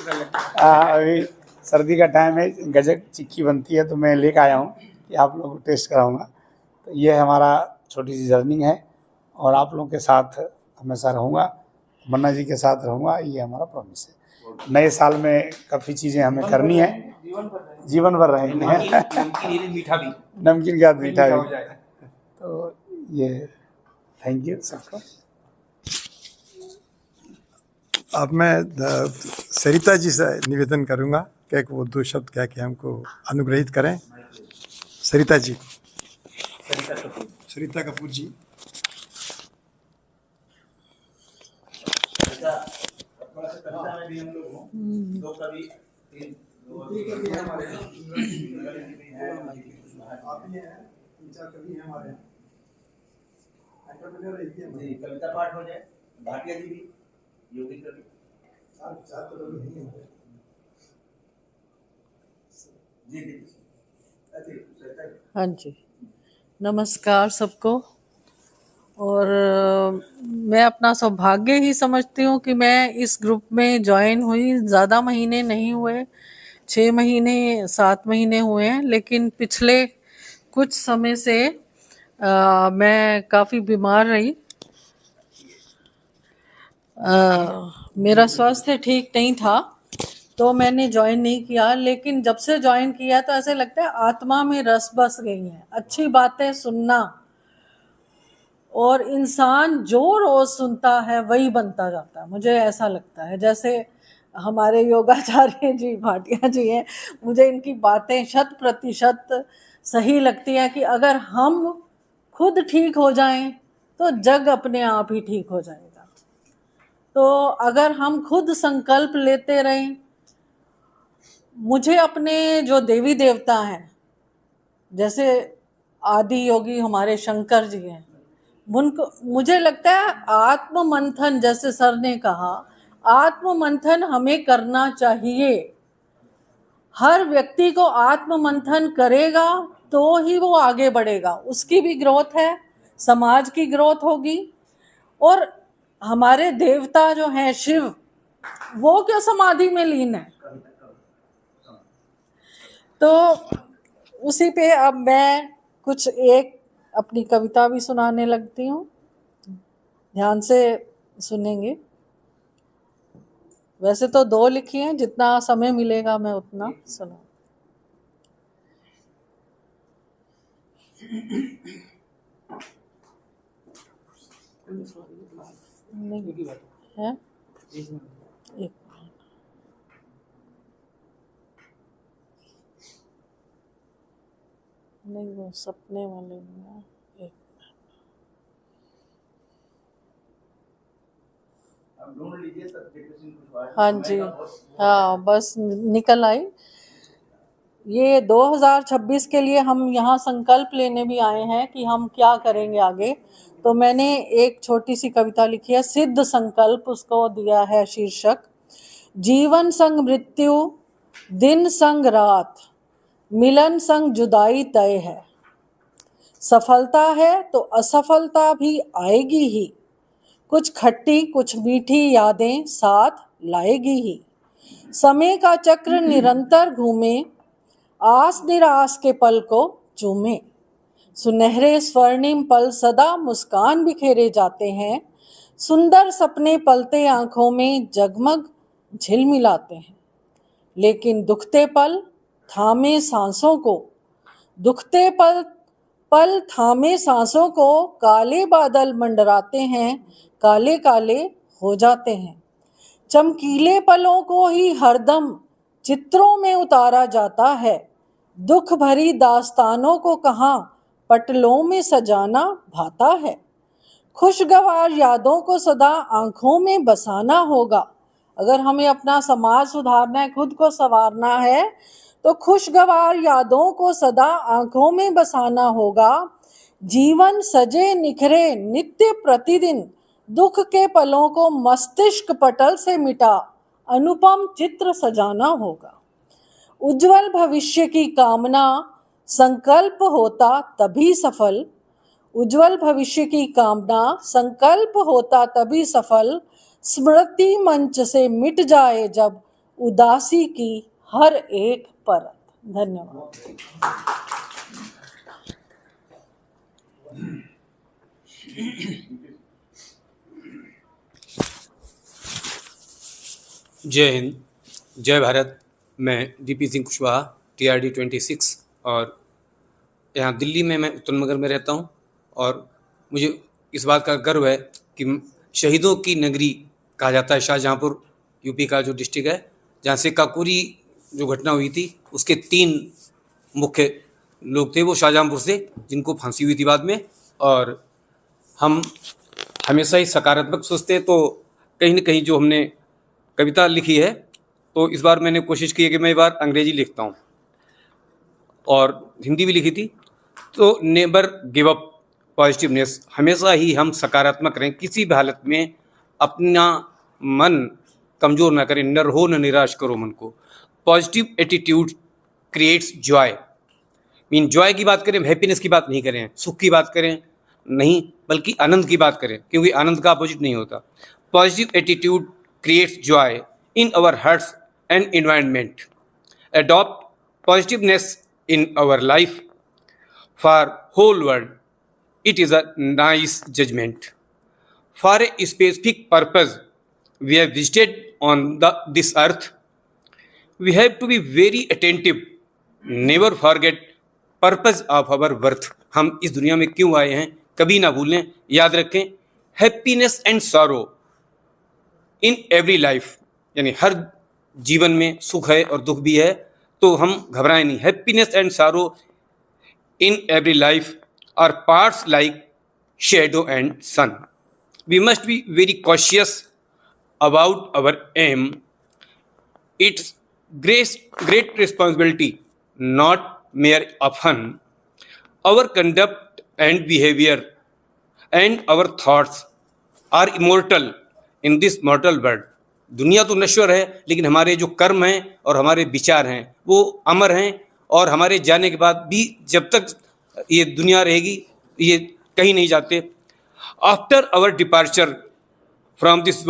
अभी सर्दी का टाइम है, गजक चिक्की बनती है तो मैं लेकर आया हूँ कि आप लोगों को टेस्ट कराऊंगा। तो ये हमारा छोटी सी जर्नी है और आप लोगों के साथ हमेशा रहूँगा, मन्ना जी के साथ रहूँगा, ये हमारा प्रॉमिस है। नए साल में काफ़ी चीज़ें हमें करनी है, जीवन भर रहेंगे, नमकीन का मीठा भी। तो ये थैंक यू सबको। अब मैं सरिता जी से निवेदन करूंगा कि वो 2 शब्द कह के हमको अनुग्रहित करें। सरिता जी, सरिता कपूर जी। कविता पाठ हो जाए, भाटिया जी भी, योगी कवि। हाँ जी, नमस्कार सबको। और मैं अपना सौभाग्य ही समझती हूँ कि मैं इस ग्रुप में ज्वाइन हुई। ज़्यादा महीने नहीं हुए, 6 महीने 7 महीने हुए हैं, लेकिन पिछले कुछ समय से मैं काफ़ी बीमार रही। मेरा स्वास्थ्य ठीक नहीं था तो मैंने ज्वाइन नहीं किया, लेकिन जब से ज्वाइन किया तो ऐसे लगता है आत्मा में रस बस गई है। अच्छी बातें सुनना, और इंसान जो रोज़ सुनता है वही बनता जाता है, मुझे ऐसा लगता है। जैसे हमारे योगाचार्य जी भाटिया जी हैं, मुझे इनकी बातें 100% सही लगती हैं कि अगर हम खुद ठीक हो जाएं तो जग अपने आप ही ठीक हो जाएगा। तो अगर हम खुद संकल्प लेते रहें, मुझे अपने जो देवी देवता हैं, जैसे आदि योगी हमारे शंकर जी हैं, उनको मुझे लगता है आत्म मंथन, जैसे सर ने कहा, आत्म मंथन हमें करना चाहिए। हर व्यक्ति को आत्म मंथन करेगा तो ही वो आगे बढ़ेगा, उसकी भी ग्रोथ है, समाज की ग्रोथ होगी। और हमारे देवता जो हैं शिव, वो क्यों समाधि में लीन है? तो उसी पे अब मैं कुछ एक अपनी कविता भी सुनाने लगती हूँ, ध्यान से सुनेंगे। वैसे तो 2 लिखी हैं, जितना समय मिलेगा मैं उतना सुना। नहीं है, एक नहीं, वो सपने वाले नहीं है। एक हाँ जी, हाँ बस निकल आई। ये 2026 के लिए हम यहाँ संकल्प लेने भी आए हैं कि हम क्या करेंगे आगे। तो मैंने एक छोटी सी कविता लिखी है, सिद्ध संकल्प उसको दिया है शीर्षक। जीवन संग मृत्यु, दिन संग रात, मिलन संग जुदाई तय है। सफलता है तो असफलता भी आएगी ही, कुछ खट्टी कुछ मीठी यादें साथ लाएगी ही। समय का चक्र निरंतर घूमे, आस निराश के पल को चूमे। सुनहरे स्वर्णिम पल सदा मुस्कान बिखेरे जाते हैं, सुंदर सपने पलते आंखों में जगमग झिलमिलाते हैं। लेकिन दुखते पल थामे सांसों को, दुखते पल थामे सांसों को काले बादल मंडराते हैं, काले काले हो जाते हैं। चमकीले पलों को ही हरदम चित्रों में उतारा जाता है, दुख भरी दास्तानों को कहाँ पटलों में सजाना भाता है। खुशगवार यादों को सदा आंखों में बसाना होगा। अगर हमें अपना समाज सुधारना है, खुद को संवारना है, तो खुशगवार यादों को सदा आंखों में बसाना होगा। जीवन सजे निखरे नित्य प्रतिदिन, दुख के पलों को मस्तिष्क पटल से मिटा अनुपम चित्र सजाना होगा। उज्जवल भविष्य की कामना संकल्प होता तभी सफल, उज्जवल भविष्य की कामना संकल्प होता तभी सफल। स्मृति मंच से मिट जाए जब उदासी की हर एक परत। धन्यवाद। जय हिंद, जय भारत। मैं डीपी सिंह कुशवाहा, TRD 26, और यहाँ दिल्ली में मैं उत्तम नगर में रहता हूँ। और मुझे इस बात का गर्व है कि शहीदों की नगरी कहा जाता है शाहजहाँपुर, यूपी का जो डिस्ट्रिक्ट है, जहाँ से काकोरी जो घटना हुई थी उसके 3 मुख्य लोग थे वो शाहजहाँपुर से, जिनको फांसी हुई थी बाद में। और हम हमेशा ही सकारात्मक सोचते हैं, तो कहीं ना कहीं जो हमने कविता लिखी है, तो इस बार मैंने कोशिश की है कि मैं इस बार अंग्रेजी लिखता हूँ और हिंदी भी लिखी थी। तो नेवर गिव अप पॉजिटिवनेस, हमेशा ही हम सकारात्मक रहें, किसी भी हालत में अपना मन कमज़ोर ना करें, न रहो न निराश करो मन को। Positive attitude creates Joy. Mean Joy की बात करें, हैप्पीनेस की बात नहीं करें, सुख की बात करें नहीं, बल्कि आनंद की बात करें, क्योंकि आनंद का अपोजिट नहीं होता। Positive attitude creates joy in our hearts and environment. Adopt positiveness in our life for whole world. It is a nice judgment. For a specific purpose, we have visited on this earth. We have to be very attentive. Never forget purpose of our birth. हम इस दुनिया में क्यों आए हैं कभी ना भूलें, याद रखें। Happiness and sorrow in every life, यानी हर जीवन में सुख है और दुख भी है, तो हम घबराएं नहीं। Happiness and sorrow in every life are parts like shadow and sun. We must be very cautious about our aim. It's great responsibility, not mere of fun. Our conduct and behavior and our thoughts are immortal in this मॉर्टल world. दुनिया तो नश्वर है, लेकिन हमारे जो कर्म हैं और हमारे विचार हैं वो अमर हैं, और हमारे जाने के बाद भी जब तक ये दुनिया रहेगी ये कहीं नहीं जाते। After our departure from this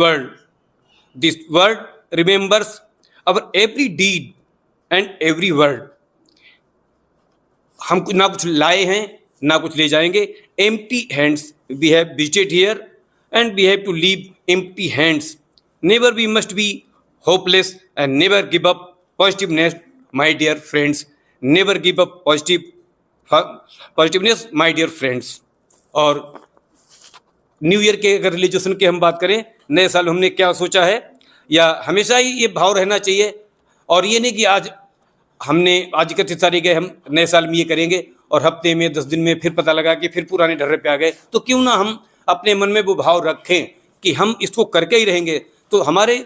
world remembers our every deed and every word. हम ना कुछ लाए हैं ना कुछ ले जाएंगे। Empty hands we have visited here and we have to leave empty hands. Never we must be hopeless and never give up positiveness my dear friends. Never give up positiveness my dear friends. और न्यू ईयर के अगर रिलीजेशन की हम बात करें, नए साल हमने क्या सोचा है, या हमेशा ही ये भाव रहना चाहिए। और ये नहीं कि आज 31 तारीख है हम नए साल में ये करेंगे और हफ्ते में 10 दिन में फिर पता लगा कि फिर पुराने ढर्रे पे आ गए। तो क्यों ना हम अपने मन में वो भाव रखें कि हम इसको करके ही रहेंगे। तो हमारे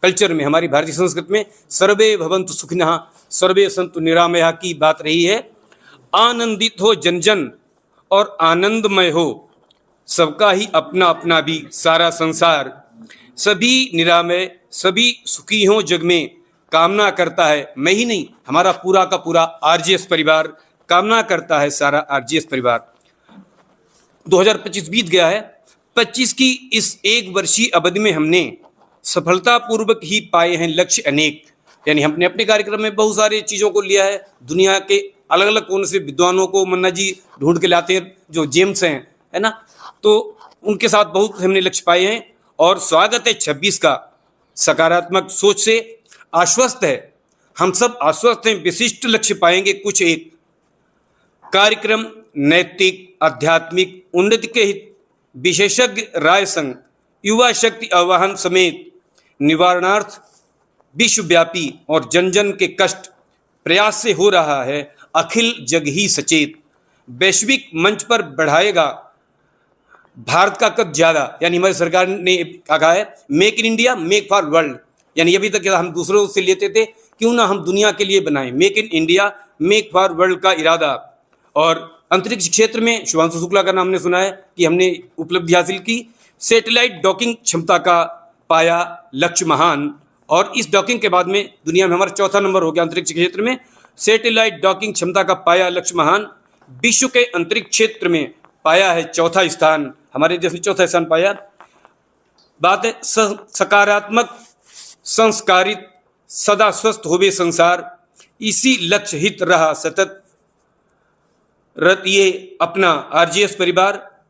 कल्चर में, हमारी भारतीय संस्कृति में सर्वे भवन्तु सुखिनः सर्वे सन्तु निरामया की बात रही है। आनंदित हो जन जन और आनंदमय हो सबका ही अपना अपना भी सारा संसार। सभी निरामय सभी सुखी हों जग में कामना करता है मैं ही नहीं, हमारा पूरा का पूरा आरजेएस परिवार कामना करता है, सारा आरजेएस परिवार। 2025 बीत गया है। 25 की इस एक वर्षीय अवधि में हमने सफलतापूर्वक ही पाए हैं लक्ष्य अनेक। यानी हमने अपने कार्यक्रम में बहुत सारी चीज़ों को लिया है। दुनिया के अलग अलग कोने से विद्वानों को मन्ना जी ढूंढ के लाते हैं जो जेम्स हैं, है ना, तो उनके साथ बहुत हमने लक्ष्य पाए हैं। और स्वागत है 26 का सकारात्मक सोच से आश्वस्त है। हम सब आश्वस्त हैं, विशिष्ट लक्ष्य पाएंगे कुछ एक। कार्यक्रम नैतिक आध्यात्मिक उन्नति के हित विशेषज्ञ राय संघ युवा शक्ति आह्वान समेत निवारणार्थ विश्वव्यापी और जन जन के कष्ट प्रयास से हो रहा है अखिल जग ही सचेत। वैश्विक मंच पर बढ़ाएगा भारत का कद ज्यादा। यानी हमारी सरकार ने कहा है make in India make for world. यानी अभी तक हम दूसरों से लेते थे, क्यों ना हम दुनिया के लिए बनाएं make in India make for world का इरादा। और अंतरिक्ष क्षेत्र में शुभांशु शुक्ला का नाम हमने सुना है कि हमने उपलब्धि हासिल की। सैटेलाइट डॉकिंग क्षमता का पाया लक्ष्य महान। और इस डॉकिंग के बाद में दुनिया में हमारा 4था नंबर हो गया अंतरिक्ष क्षेत्र में। सैटेलाइट डॉकिंग क्षमता का पाया लक्ष्य महान। विश्व के अंतरिक्ष क्षेत्र में पाया है 4था स्थान, हमारे देश ने 4था स्थान पाया। बात है सकारात्मक संस्कारित सदा स्वस्थ होवे संसार, इसी लक्ष्य हित रहा सतत रत ये अपना आरजीएस परिवार।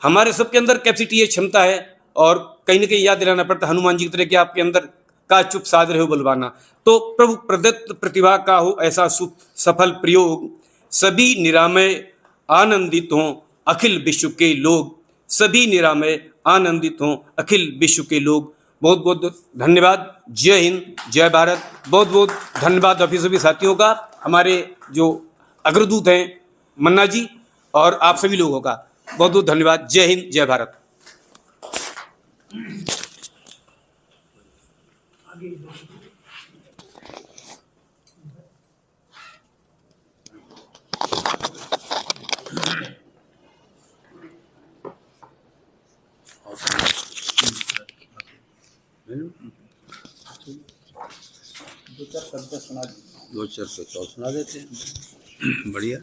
हमारे सबके अंदर कैपेसिटी है, क्षमता है। और कहीं ना कहीं याद दिलाना पड़ता हनुमान जी की तरह कि आपके अंदर का चुप साध रहे हो बलवाना। तो प्रभु प्रदत्त प्रतिभा का हो ऐसा सफल प्रयोग। सभी निरामय आनंदित हों अखिल विश्व के लोग। सभी निरामय आनंदित हों अखिल विश्व के लोग। बहुत बहुत धन्यवाद। जय हिंद, जय भारत। बहुत बहुत धन्यवाद अभी सभी साथियों का, हमारे जो अग्रदूत हैं मन्ना जी और आप सभी लोगों का बहुत बहुत धन्यवाद। जय हिंद, जय भारत। दो चार शब्द सुना देते हैं। बढ़िया,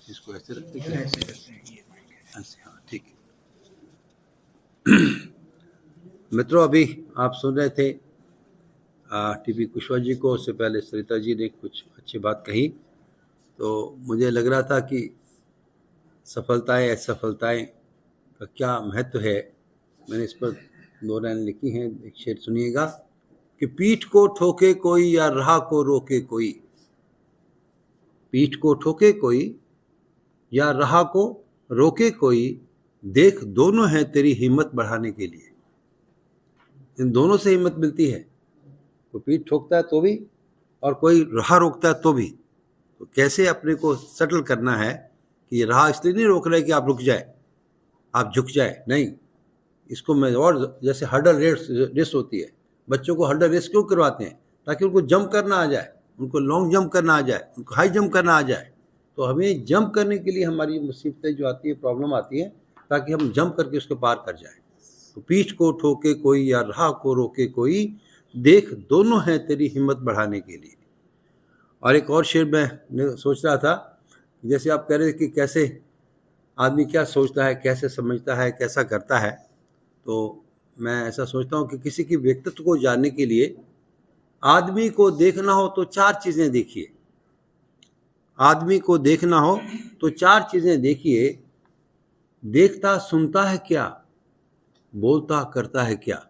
इसको ऐसे रखते हैं, ऐसे, हाँ ठीक है। मित्रों, अभी आप सुन रहे थे टीपी कुशवाहा जी को। उससे पहले सरिता जी ने कुछ अच्छी बात कही। तो मुझे लग रहा था कि सफलताएं असफलताएं का क्या महत्व है। मैंने इस पर 2 लाइन लिखी हैं, एक शेर सुनिएगा कि पीठ को ठोके कोई या राह को रोके कोई। पीठ को ठोके कोई या राह को रोके कोई, देख दोनों हैं तेरी हिम्मत बढ़ाने के लिए। इन दोनों से हिम्मत मिलती है। कोई पीठ ठोकता है तो भी और कोई राह रोकता है तो भी। तो कैसे अपने को सेटल करना है कि ये राह इसलिए नहीं रोक रहे कि आप रुक जाए, आप झुक जाए, नहीं। इसको मैं और जैसे हर्डल रेस होती है, बच्चों को हर्डल रेस क्यों करवाते हैं? ताकि उनको जंप करना आ जाए, उनको लॉन्ग जंप करना आ जाए, उनको हाई जंप करना आ जाए। तो हमें जंप करने के लिए हमारी मुसीबतें जो आती है, प्रॉब्लम आती है, ताकि हम जंप करके उसको पार कर जाएं। तो पीठ को ठोके कोई या राह को रोके कोई, देख दोनों हैं तेरी हिम्मत बढ़ाने के लिए। और एक और शेर मैं सोच रहा था, जैसे आप कह रहे थे कि कैसे आदमी क्या सोचता है, कैसे समझता है, कैसा करता है, तो मैं ऐसा सोचता हूँ कि किसी के व्यक्तित्व को जानने के लिए आदमी को देखना हो तो 4 चीज़ें देखिए। आदमी को देखना हो तो 4 चीज़ें देखिए। देखता सुनता है क्या, बोलता करता है क्या।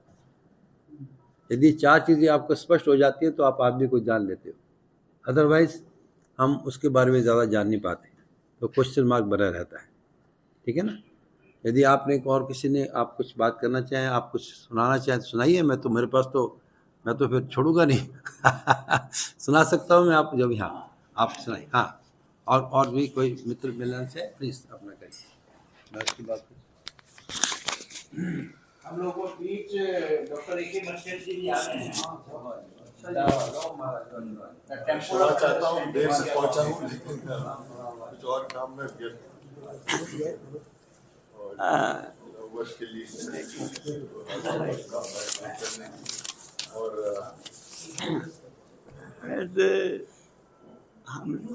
यदि 4 चीज़ें आपको स्पष्ट हो जाती हैं तो आप आदमी को जान लेते हो, अदरवाइज हम उसके बारे में ज़्यादा जान नहीं पाते, तो क्वेश्चन मार्क बना रहता है। ठीक है ना। यदि आपने और किसी ने आप कुछ बात करना चाहें, आप कुछ सुनाना चाहें तो सुनाइए। मैं तो, मेरे पास तो, मैं तो फिर छोड़ूंगा नहीं सुना सकता हूँ मैं, आप जब यहाँ आप सुनाइए। हाँ, और भी कोई मित्र मिलन से प्लीज अपना करिए। मैं उसकी बात हम लोगों को बीच डॉक्टर ए.के. मर्चेंट जी भी आ रहे हैं। क्षमा चाहता हूँ, देर से पहुंचा हूँ, लेकिन कुछ और काम में व्यस्त वर्ष के लिए और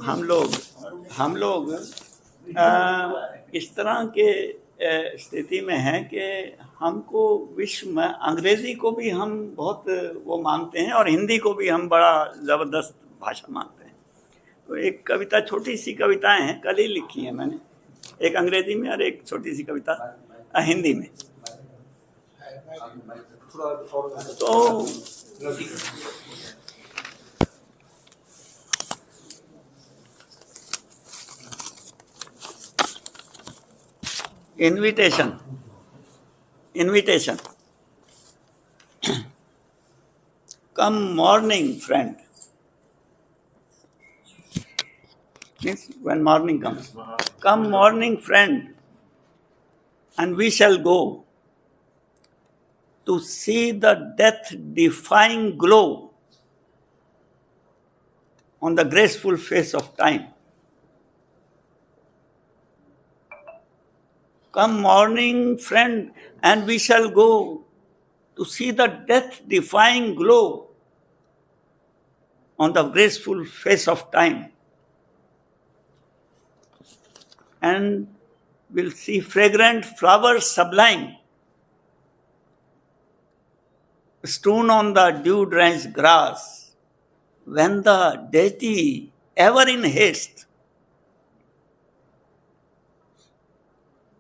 हम लोग इस तरह के स्थिति में हैं कि हमको विश्व में अंग्रेजी को भी हम बहुत वो मानते हैं और हिंदी को भी हम बड़ा ज़बरदस्त भाषा मानते हैं। तो एक कविता, छोटी सी कविताएं हैं, कल ही लिखी है मैंने, एक अंग्रेजी में और एक छोटी सी कविता हिंदी में। तो invitation. Come morning, friend. Means when morning comes. Come morning, friend, and we shall go to see the death-defying glow on the graceful face of time. Come morning, friend, and we shall go to see the death-defying glow on the graceful face of time. And we'll see fragrant flowers sublime strewn on the dew-drenched grass, when the deity, ever in haste,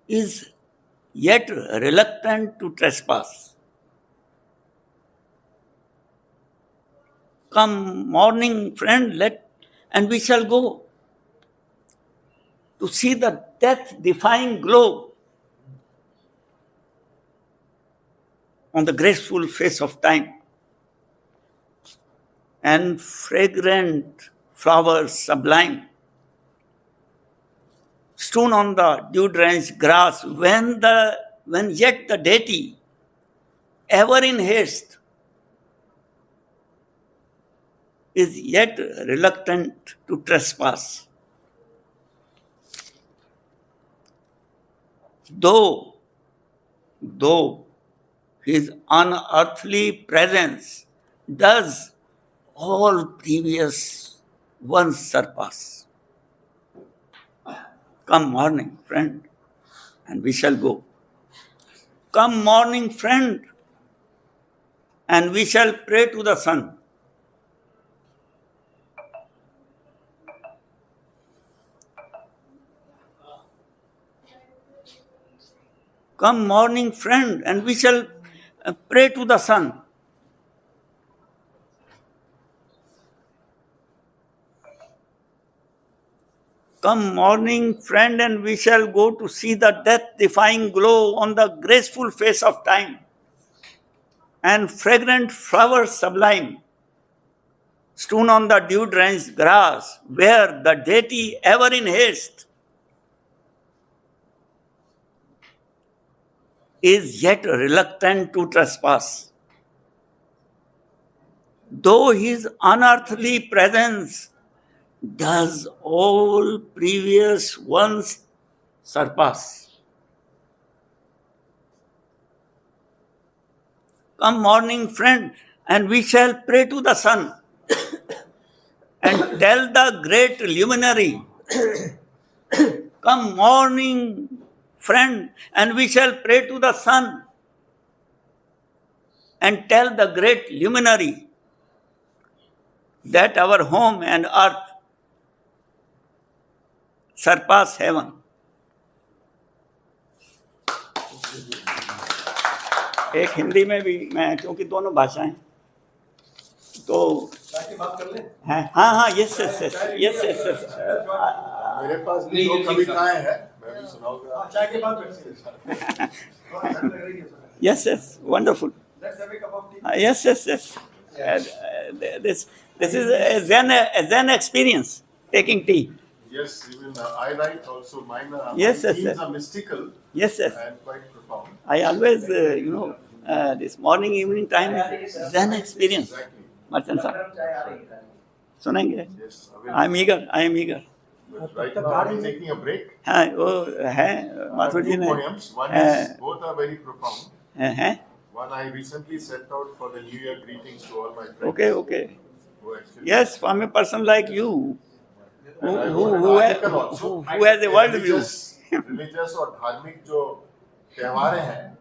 is yet reluctant to trespass. Come morning, friend, and we shall go to see the death-defying glow on the graceful face of time, and fragrant flowers sublime strewn on the dew-drenched grass, when yet the deity, ever in haste, is yet reluctant to trespass. Though his unearthly presence does all previous ones surpass. Come morning, friend, and we shall go. Come morning, friend, and we shall pray to the sun. Come morning, friend, and we shall pray to the sun. Come morning, friend, and we shall go to see the death-defying glow on the graceful face of time, and fragrant flowers sublime strewn on the dew-drenched grass, where the deity, ever in haste, is yet reluctant to trespass. Though his unearthly presence does all previous ones surpass. Come morning, friend, and we shall pray to the sun and tell the great luminary, come morning, friend, and we shall pray to the sun and tell the great luminary that our home and earth surpass heaven. एक हिंदी में भी मैं, क्योंकि दोनों भाषाएं तो हैं, हाँ yes yes yes yes yes yes मेरे पास भी दो कविताएं हैं, मैं भी सुनाऊंगा। Yes, yes, wonderful. Yes. This is a Zen experience, taking tea. Yes, even I write also. Mine are, Yes, my yes, themes yes. are mystical Yes. and quite profound. I always, this morning, evening time, Zen experience. Exactly. Marchand sahab, सुनेंगे? Yes. I am eager. But right now I'm taking a break. हाँ, वो है माथुर जी Two ने poems. One is, both are very profound. हैं? One I recently sent out for the New Year greetings to all my friends. Okay. Who actually, Yes, from a person like you, and I who wrote an article also. has a world view. Religious और धार्मिक जो त्योहार हैं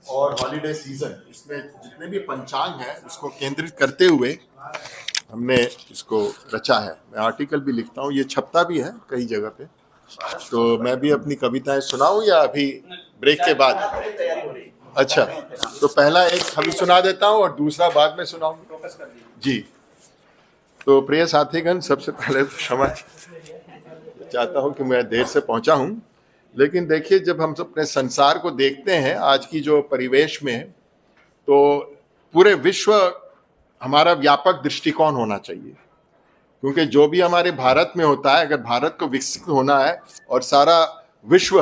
और हॉलीडे सीजन, इसमें जितने भी पंचांग है उसको केंद्रित करते हुए हमने इसको रचा है। मैं आर्टिकल भी लिखता हूँ, ये छपता भी है कई जगह पे। तो मैं भी अपनी कविताएं सुनाऊं या अभी ब्रेक के बाद? अच्छा, तो पहला एक अभी सुना देता हूँ और दूसरा बाद में सुनाऊंगा जी। तो प्रिय साथीगण, सबसे पहले तो क्षमा चाहता हूँ कि मैं देर से पहुंचा हूँ, लेकिन देखिए जब हम अपने संसार को देखते हैं आज की जो परिवेश में, तो पूरे विश्व हमारा व्यापक दृष्टिकोण होना चाहिए, क्योंकि जो भी हमारे भारत में होता है, अगर भारत को विकसित होना है और सारा विश्व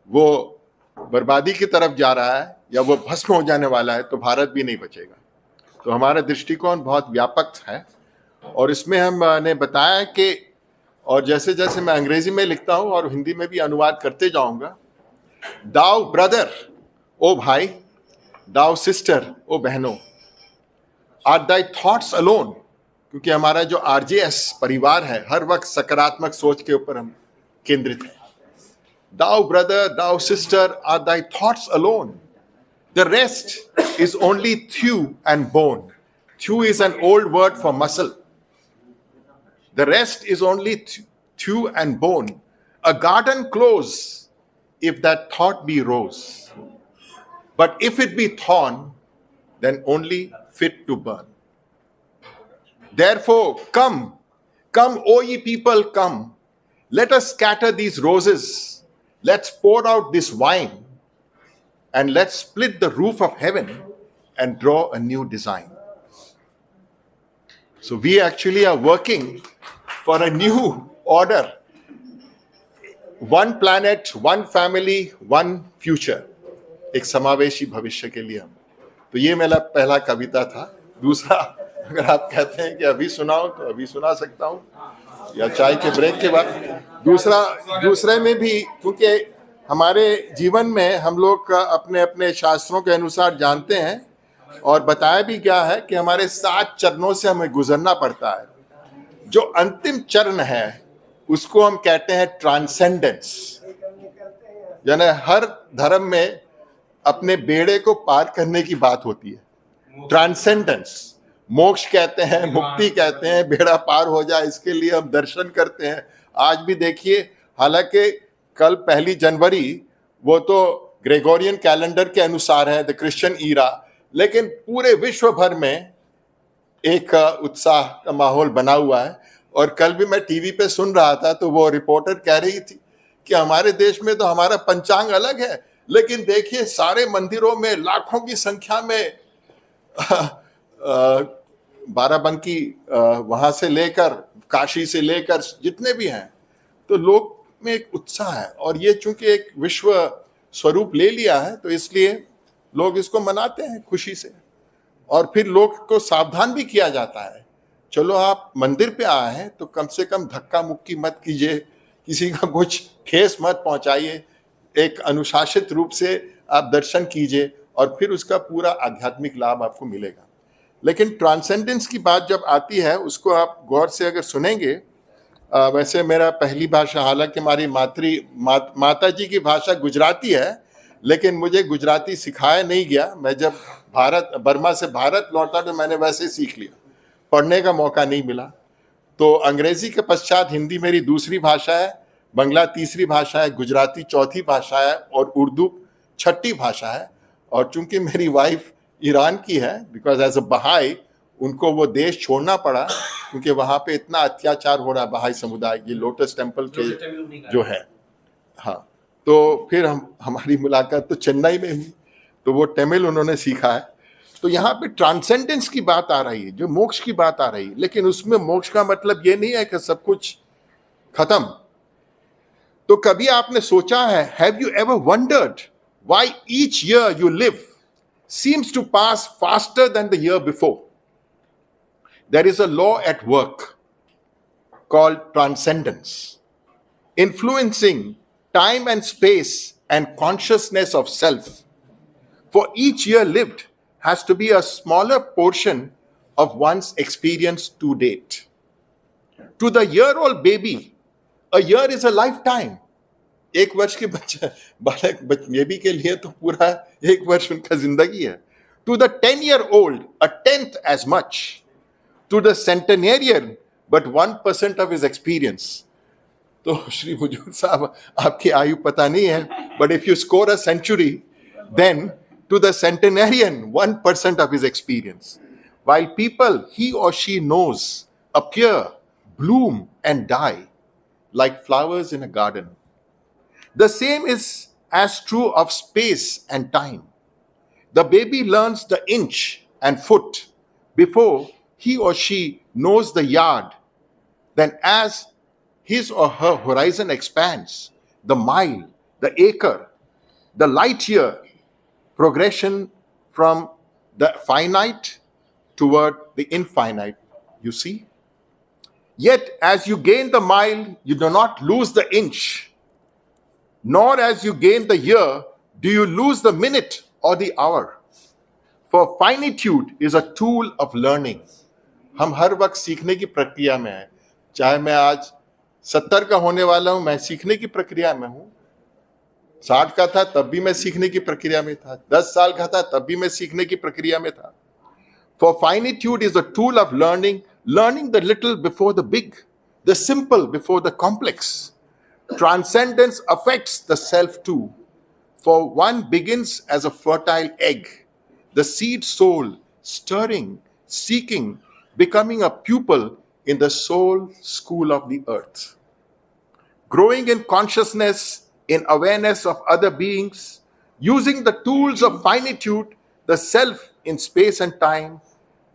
वो बर्बादी की तरफ जा रहा है या वो भस्म हो जाने वाला है, तो भारत भी नहीं बचेगा। तो हमारा दृष्टिकोण बहुत व्यापक है और इसमें हमने बताया कि, और जैसे जैसे मैं अंग्रेजी में लिखता हूँ और हिंदी में भी अनुवाद करते जाऊंगा, दाओ ब्रदर ओ भाई, दाओ सिस्टर ओ बहनों, आर दाई थॉट्स अलोन, क्योंकि हमारा जो आरजेएस परिवार है हर वक्त सकारात्मक सोच के ऊपर हम केंद्रित है। Thou brother, thou sister, are thy thoughts alone, the rest is only thew and bone. Thew is an old word for muscle. The rest is only thew and bone, a garden close, if that thought be rose. But if it be thorn, then only fit to burn. Therefore, come, O ye people, come. Let us scatter these roses. Let's pour out this wine. And let's split the roof of heaven and draw a new design. So we actually are working for a new order. One planet, one family, one future. एक समावेशी भविष्य के लिए हम। तो ये मेरा पहला कविता था। दूसरा, अगर आप कहते हैं कि अभी सुनाओ तो अभी सुना सकता हूँ, या चाय के ब्रेक के बाद। दूसरे में भी, क्योंकि हमारे जीवन में हम लोग अपने अपने शास्त्रों के अनुसार जानते हैं और बताया भी क्या है कि हमारे 7 चरणों से हमें गुजरना पड़ता है। जो अंतिम चरण है उसको हम कहते हैं ट्रांसेंडेंस, यानी हर धर्म में अपने बेड़े को पार करने की बात होती है। ट्रांसेंडेंस, मोक्ष कहते हैं, मुक्ति कहते हैं, बेड़ा पार हो जाए इसके लिए हम दर्शन करते हैं। आज भी देखिए, हालांकि कल 1 जनवरी वो तो ग्रेगोरियन कैलेंडर के अनुसार है, द क्रिश्चियन ईरा, लेकिन पूरे विश्व भर में एक उत्साह का माहौल बना हुआ है। और कल भी मैं टीवी पे सुन रहा था तो वो रिपोर्टर कह रही थी कि हमारे देश में तो हमारा पंचांग अलग है, लेकिन देखिए सारे मंदिरों में लाखों की संख्या में बाराबंकी वहां से लेकर काशी से लेकर जितने भी हैं, तो लोग में एक उत्साह है। और ये चूंकि एक विश्व स्वरूप ले लिया है तो इसलिए लोग इसको मनाते हैं खुशी से। और फिर लोग को सावधान भी किया जाता है, चलो आप मंदिर पे आए हैं तो कम से कम धक्का मुक्की मत कीजिए, किसी का कुछ ठेस मत पहुंचाइए, एक अनुशासित रूप से आप दर्शन कीजिए और फिर उसका पूरा आध्यात्मिक लाभ आपको मिलेगा। लेकिन ट्रांसेंडेंस की बात जब आती है उसको आप गौर से अगर सुनेंगे, वैसे मेरा पहली भाषा, हालांकि हमारी माता जी की भाषा गुजराती है, लेकिन मुझे गुजराती सिखाया नहीं गया। मैं जब बर्मा से भारत लौटा तो मैंने वैसे सीख लिया, पढ़ने का मौका नहीं मिला। तो अंग्रेजी के पश्चात हिंदी मेरी दूसरी भाषा है, बंगला तीसरी भाषा है, गुजराती चौथी भाषा है और उर्दू छठी भाषा है। और चूंकि मेरी वाइफ ईरान की है, बिकॉज एज अ बहाई उनको वो देश छोड़ना पड़ा क्योंकि वहाँ पे इतना अत्याचार हो रहा है बहाई समुदाय, ये लोटस टेम्पल के जो है। हाँ, तो फिर हमारी मुलाकात तो चेन्नई में हुई, तो वो तमिल उन्होंने सीखा है। तो यहाँ पे ट्रांसेंडेंस की बात आ रही है, जो मोक्ष की बात आ रही है, लेकिन उसमें मोक्ष का मतलब ये नहीं है कि सब कुछ खत्म। तो कभी आपने सोचा है, have you ever wondered why each year you live seems to pass faster than the year before? There is a law at work called transcendence, influencing time and space and consciousness of self. For each year lived has to be a smaller portion of one's experience to date. To the year-old baby, a year is a lifetime. एक वर्ष के बालक बेबी के लिए तो पूरा एक वर्ष उनका जिंदगी है। To the 10-year-old, a tenth as much. To the centenarian, but 1% of his experience. तो श्री हुजूर साहब, आपकी आयु पता नहीं है, but if you score a century, then to the centenarian, 1% of his experience. While people he or she knows appear, bloom and die like flowers in a garden. The same is as true of space and time. The baby learns the inch and foot before he or she knows the yard. Then as his or her horizon expands, the mile, the acre, the light year, progression from the finite toward the infinite, you see? Yet as you gain the mile, you do not lose the inch. Nor as you gain the year, do you lose the minute or the hour. For finitude is a tool of learning. हम हर वक्त सीखने की प्रक्रिया में हैं। चाहे मैं आज 70 का होने वाला हूं, मैं सीखने की प्रक्रिया में हूं। 60 का था तब भी मैं सीखने की प्रक्रिया में था, 10 साल का था तब भी मैं सीखने की प्रक्रिया में था। For finitude is a tool of learning, learning the little before the big, the simple before the complex. Transcendence affects the self too, for one begins as a fertile egg, the seed soul stirring, seeking, becoming a pupil in the soul school of the earth. Growing in consciousness, in awareness of other beings, using the tools of finitude, the self in space and time,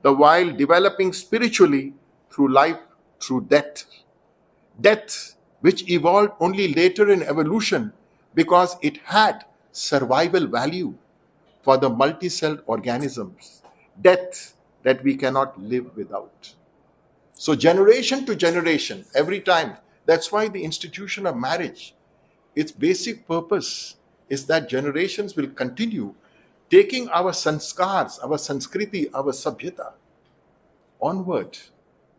the while developing spiritually through life, through death. Death which evolved only later in evolution because it had survival value for the multi-celled organisms. Death that we cannot live without. So generation to generation, every time, that's why the institution of marriage, its basic purpose is that generations will continue taking our sanskars, our sanskriti, our sabhyata onward.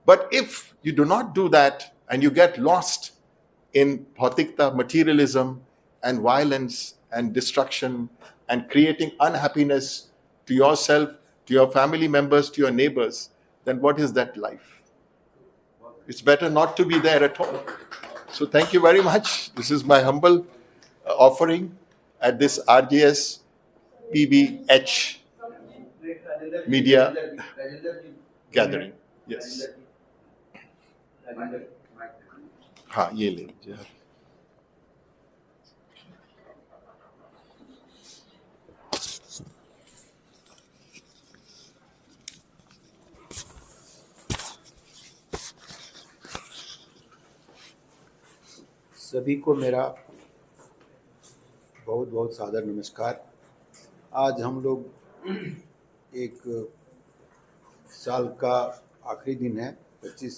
But if you do not do that and you get lost in bhautikta, materialism and violence and destruction and creating unhappiness to yourself, to your family members, to your neighbors, then what is that life? It's better not to be there at all. So thank you very much. This is my humble offering at this RJS PBH media gathering. Yes. हाँ, ये ले लीजिए। सभी को मेरा बहुत बहुत सादर नमस्कार। आज हम लोग एक साल का आखिरी दिन है 25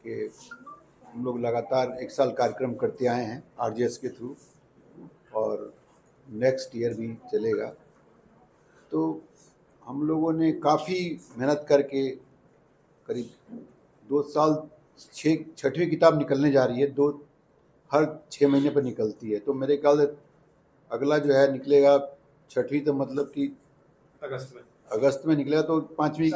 के, हम लोग लगातार एक साल कार्यक्रम करते आए हैं आरजीएस के थ्रू और नेक्स्ट ईयर भी चलेगा। तो हम लोगों ने काफ़ी मेहनत करके करीब 2 साल 6वीं किताब निकलने जा रही है, हर 6 महीने पर निकलती है। तो मेरे ख्याल से अगला जो है निकलेगा 6वीं, तो मतलब कि अगस्त में निकलेगा, तो 5वीं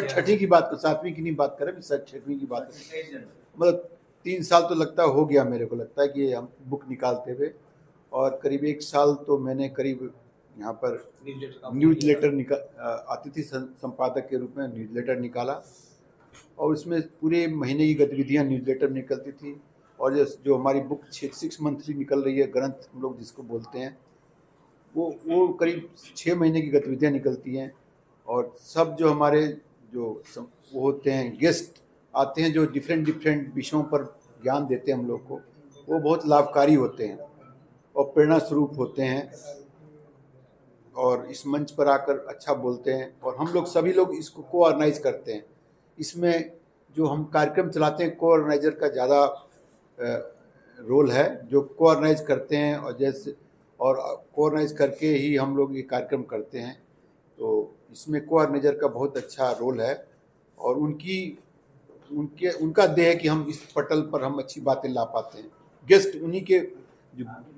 6वीं की बात, 7वीं की नहीं बात करें, 6वीं की बात करें। मतलब 3 साल तो लगता हो गया, मेरे को लगता है कि हम बुक निकालते हुए, और करीब 1 साल तो मैंने करीब यहाँ पर न्यूज़लेटर आती थी संपादक के रूप में, न्यूज़लेटर निकाला, और उसमें पूरे महीने की गतिविधियाँ न्यूज़लेटर में निकलती थी। और जो हमारी बुक 6 मंथली निकल रही है, ग्रंथ हम लोग जिसको बोलते हैं, वो करीब 6 महीने की गतिविधियाँ निकलती हैं। और सब जो हमारे वो होते हैं, गेस्ट आते हैं जो डिफरेंट विषयों पर ज्ञान देते हैं हम लोग को, वो बहुत लाभकारी होते हैं और प्रेरणा स्वरूप होते हैं, और इस मंच पर आकर अच्छा बोलते हैं। और हम लोग सभी लोग इसको को-ऑर्गेनाइज करते हैं। इसमें जो हम कार्यक्रम चलाते हैं, को-ऑर्गेनाइजर का ज़्यादा रोल है, जो को-ऑर्गेनाइज करते हैं, और को-ऑर्गेनाइज करके ही हम लोग ये कार्यक्रम करते हैं। तो इसमें को-ऑर्गेनाइजर का बहुत अच्छा रोल है, और उनका देह है कि हम इस पटल पर हम अच्छी बातें ला पाते हैं।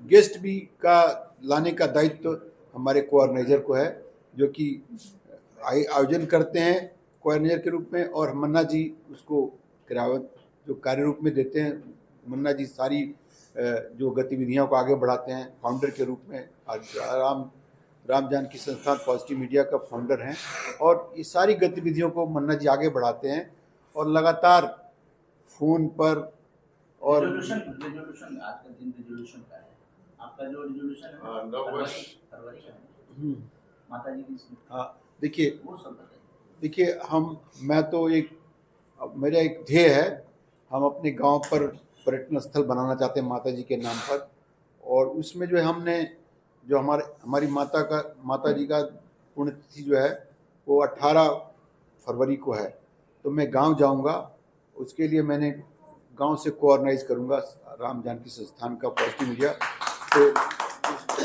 गेस्ट भी का लाने का दायित्व हमारे को-ऑर्गेनाइजर को है, जो कि आयोजन करते हैं को-ऑर्गेनाइजर के रूप में, और मन्ना जी उसको क्रियावत जो कार्य रूप में देते हैं। मन्ना जी सारी जो गतिविधियों को आगे बढ़ाते हैं, फाउंडर के रूप में। राम जानकी संस्थान पॉजिटिव मीडिया का फाउंडर हैं, और ये सारी गतिविधियों को मन्ना जी आगे बढ़ाते हैं, और लगातार फ़ोन पर और रेजोल्यूशन आज का दिन रेजोल्यूशन का है आपका, जो रेजोल्यूशन है फरवरी का है माता जी की। हाँ, देखिए मैं तो मेरा एक ध्येय है, हम अपने गांव पर पर्यटन स्थल बनाना चाहते हैं माता जी के नाम पर। और उसमें जो है हमने जो हमारी माता जी का पुण्यतिथि जो है वो 18 फरवरी को है। तो मैं गांव जाऊंगा, उसके लिए मैंने गांव से को-ऑर्गेनाइज करूंगा राम जानकी संस्थान का पॉजिटिव मीडिया। तो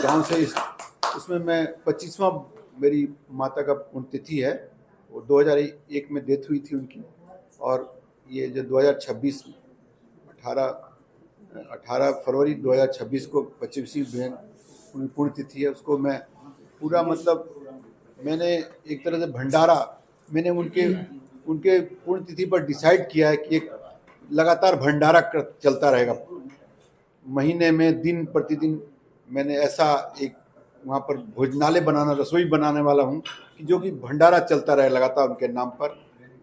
गांव से उसमें मैं 25वां मेरी माता का पुण्यतिथि है, वो 2001 में डेथ हुई थी उनकी, और ये जो 2026 18 फरवरी 2026 को 25वीं पुण्यतिथि है, उसको मैं पूरा मतलब मैंने एक तरह से भंडारा मैंने उनके पुण्यतिथि पर डिसाइड किया है कि एक लगातार भंडारा चलता रहेगा। महीने में दिन प्रतिदिन मैंने ऐसा एक वहाँ पर भोजनालय रसोई बनाने वाला हूँ कि जो कि भंडारा चलता रहे लगातार उनके नाम पर।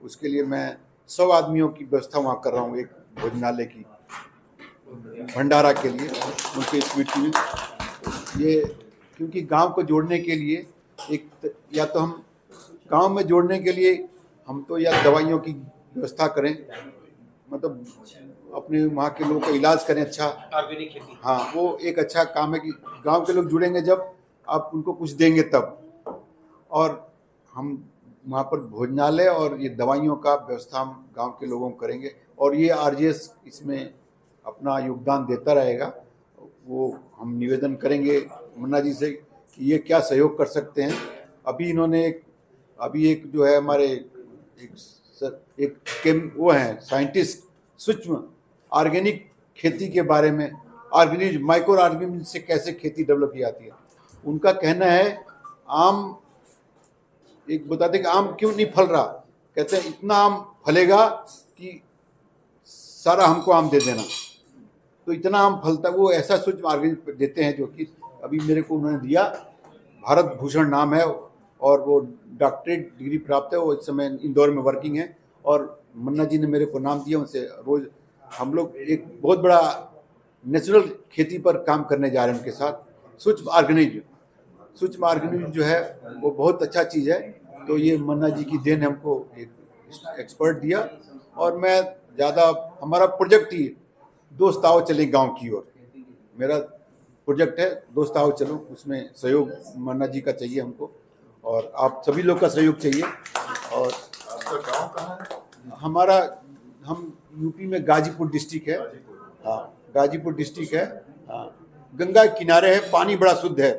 उसके लिए मैं 100 आदमियों की व्यवस्था वहाँ कर रहा हूँ, एक भोजनालय की भंडारा के लिए उनके स्मृति में। ये क्योंकि गांव को जोड़ने के लिए या तो हम गांव में जोड़ने के लिए हम तो या दवाइयों की व्यवस्था करें, मतलब अपने वहाँ के लोगों का इलाज करें अच्छा, ऑर्गेनिक खेती। हाँ, वो एक अच्छा काम है कि गांव के लोग जुड़ेंगे जब आप उनको कुछ देंगे तब। और हम वहाँ पर भोजनालय और ये दवाइयों का व्यवस्था हम गांव के लोगों को करेंगे, और ये RJS इसमें अपना योगदान देता रहेगा। वो हम निवेदन करेंगे मुन्ना जी से कि ये क्या सहयोग कर सकते हैं। अभी इन्होंने एक जो है हमारे वो हैं साइंटिस्ट, सूक्ष्म ऑर्गेनिक खेती के बारे में, ऑर्गेनिज्म माइक्रो ऑर्गेनिज्म से कैसे खेती डेवलप की जाती है। उनका कहना है बताते कि आम क्यों नहीं फल रहा, कहते हैं इतना आम फलेगा कि सारा हमको आम दे देना। तो इतना आम फलता, वो ऐसा सूक्ष्म ऑर्गेनिज्म देते हैं जो कि अभी मेरे को उन्होंने दिया, भारत भूषण नाम है, और वो डॉक्टरेट डिग्री प्राप्त है। वो इस समय इंदौर में वर्किंग है, और मन्ना जी ने मेरे को नाम दिया। उनसे रोज़ हम लोग एक बहुत बड़ा नेचुरल खेती पर काम करने जा रहे हैं उनके साथ। सूक्ष्म ऑर्गेनिज्म जो है वो बहुत अच्छा चीज़ है। तो ये मन्ना जी की देन हमको एक एक्सपर्ट दिया, और मैं ज़्यादा हमारा प्रोजेक्ट ही दोस्त आओ चले गांव की ओर, मेरा प्रोजेक्ट है दोस्त आओ चलो, उसमें सहयोग मन्ना जी का चाहिए हमको, और आप सभी लोग का सहयोग चाहिए। और गाँव कहाँ है? हम यूपी में गाजीपुर डिस्ट्रिक्ट है। हाँ, गाजीपुर डिस्ट्रिक्ट है। हाँ, गंगा किनारे है, पानी बड़ा शुद्ध है।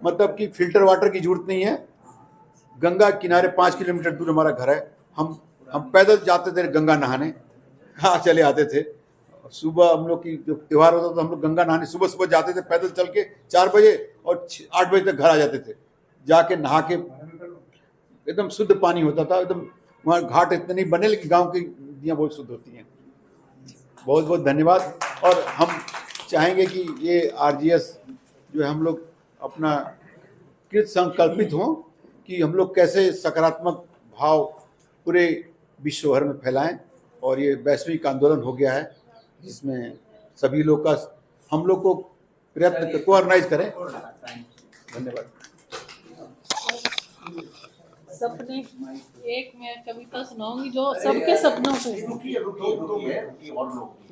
मतलब कि फिल्टर वाटर की जरूरत नहीं है। गंगा किनारे 5 किलोमीटर दूर हमारा घर है। हम पैदल जाते थे गंगा नहाने, हाँ चले आते थे। सुबह हम लोग की जो त्यौहार होता था तो हम लोग गंगा नहाने सुबह सुबह जाते थे पैदल चल के 4 बजे और 8 बजे तक घर आ जाते थे। जाके नहा के एकदम शुद्ध पानी होता था एकदम। वहाँ घाट इतने नहीं बने लेकिन गांव की नदियाँ बहुत शुद्ध होती हैं। बहुत बहुत धन्यवाद। और हम चाहेंगे कि ये आरजीएस जो है हम लोग अपना कृत संकल्पित हों कि हम लोग कैसे सकारात्मक भाव पूरे विश्व भर में फैलाएं। और ये वैश्विक आंदोलन हो गया है जिसमें सभी लोग का हम लोग को प्रयत्न को ऑर्गेनाइज करें। धन्यवाद। सपने, एक मैं कविता सुनाऊंगी जो सबके सपनों पे।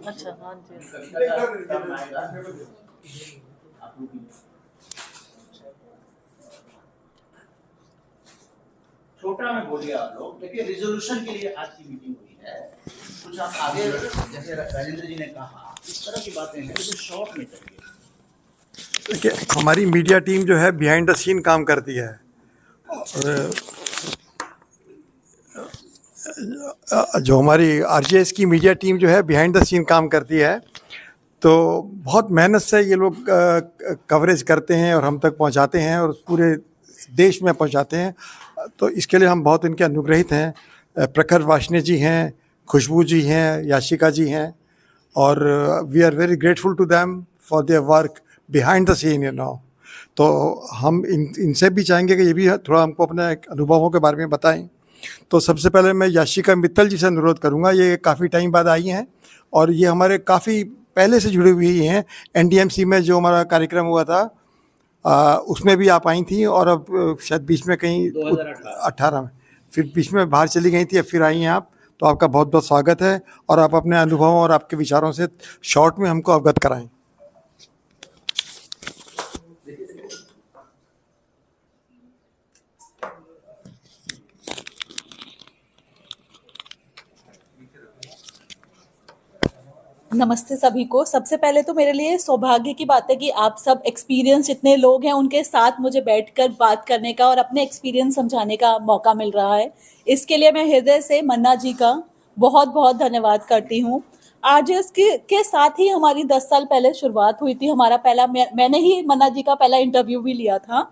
अच्छा हाँ जी। छोटा में बोलिए आप लोग। देखिए रिजोल्यूशन के लिए आज की मीटिंग हुई है, कुछ आप आगे जैसे राजेंद्र जी ने कहा इस तरह की बातें हैं लेकिन शॉर्ट में करिए। देखिए हमारी मीडिया टीम जो है बिहाइंड द सीन काम करती है। और जो हमारी आरजीएस की मीडिया टीम जो है बिहाइंड द सीन काम करती है, तो बहुत मेहनत से ये लोग कवरेज करते हैं और हम तक पहुंचाते हैं और पूरे देश में पहुंचाते हैं। तो इसके लिए हम बहुत इनके अनुग्रहित हैं। प्रखर वाशने जी हैं, खुशबू जी हैं, याशिका जी हैं, और we are very grateful to them for their work behind the scene you know. तो हम इनसे भी चाहेंगे कि ये भी थोड़ा हमको अपने अनुभवों के बारे में बताएं। तो सबसे पहले मैं याशिका मित्तल जी से अनुरोध करूंगा। ये काफ़ी टाइम बाद आई हैं और ये हमारे काफ़ी पहले से जुड़ी हुई हैं। एनडीएमसी में जो हमारा कार्यक्रम हुआ था उसमें भी आप आई थी, और अब शायद बीच में कहीं 2018 में फिर बीच में बाहर चली गई थी, अब फिर आई हैं आप। तो आपका बहुत बहुत स्वागत है और आप अपने अनुभवों और आपके विचारों से शॉर्ट में हमको अवगत कराएं। नमस्ते सभी को। सबसे पहले तो मेरे लिए सौभाग्य की बात है कि आप सब एक्सपीरियंस जितने लोग हैं उनके साथ मुझे बैठकर बात करने का और अपने एक्सपीरियंस समझाने का मौका मिल रहा है। इसके लिए मैं हृदय से मन्ना जी का बहुत बहुत धन्यवाद करती हूँ। आरजेएस के साथ ही हमारी 10 साल पहले शुरुआत हुई थी। हमारा पहला मैंने ही मन्ना जी का पहला इंटरव्यू भी लिया था।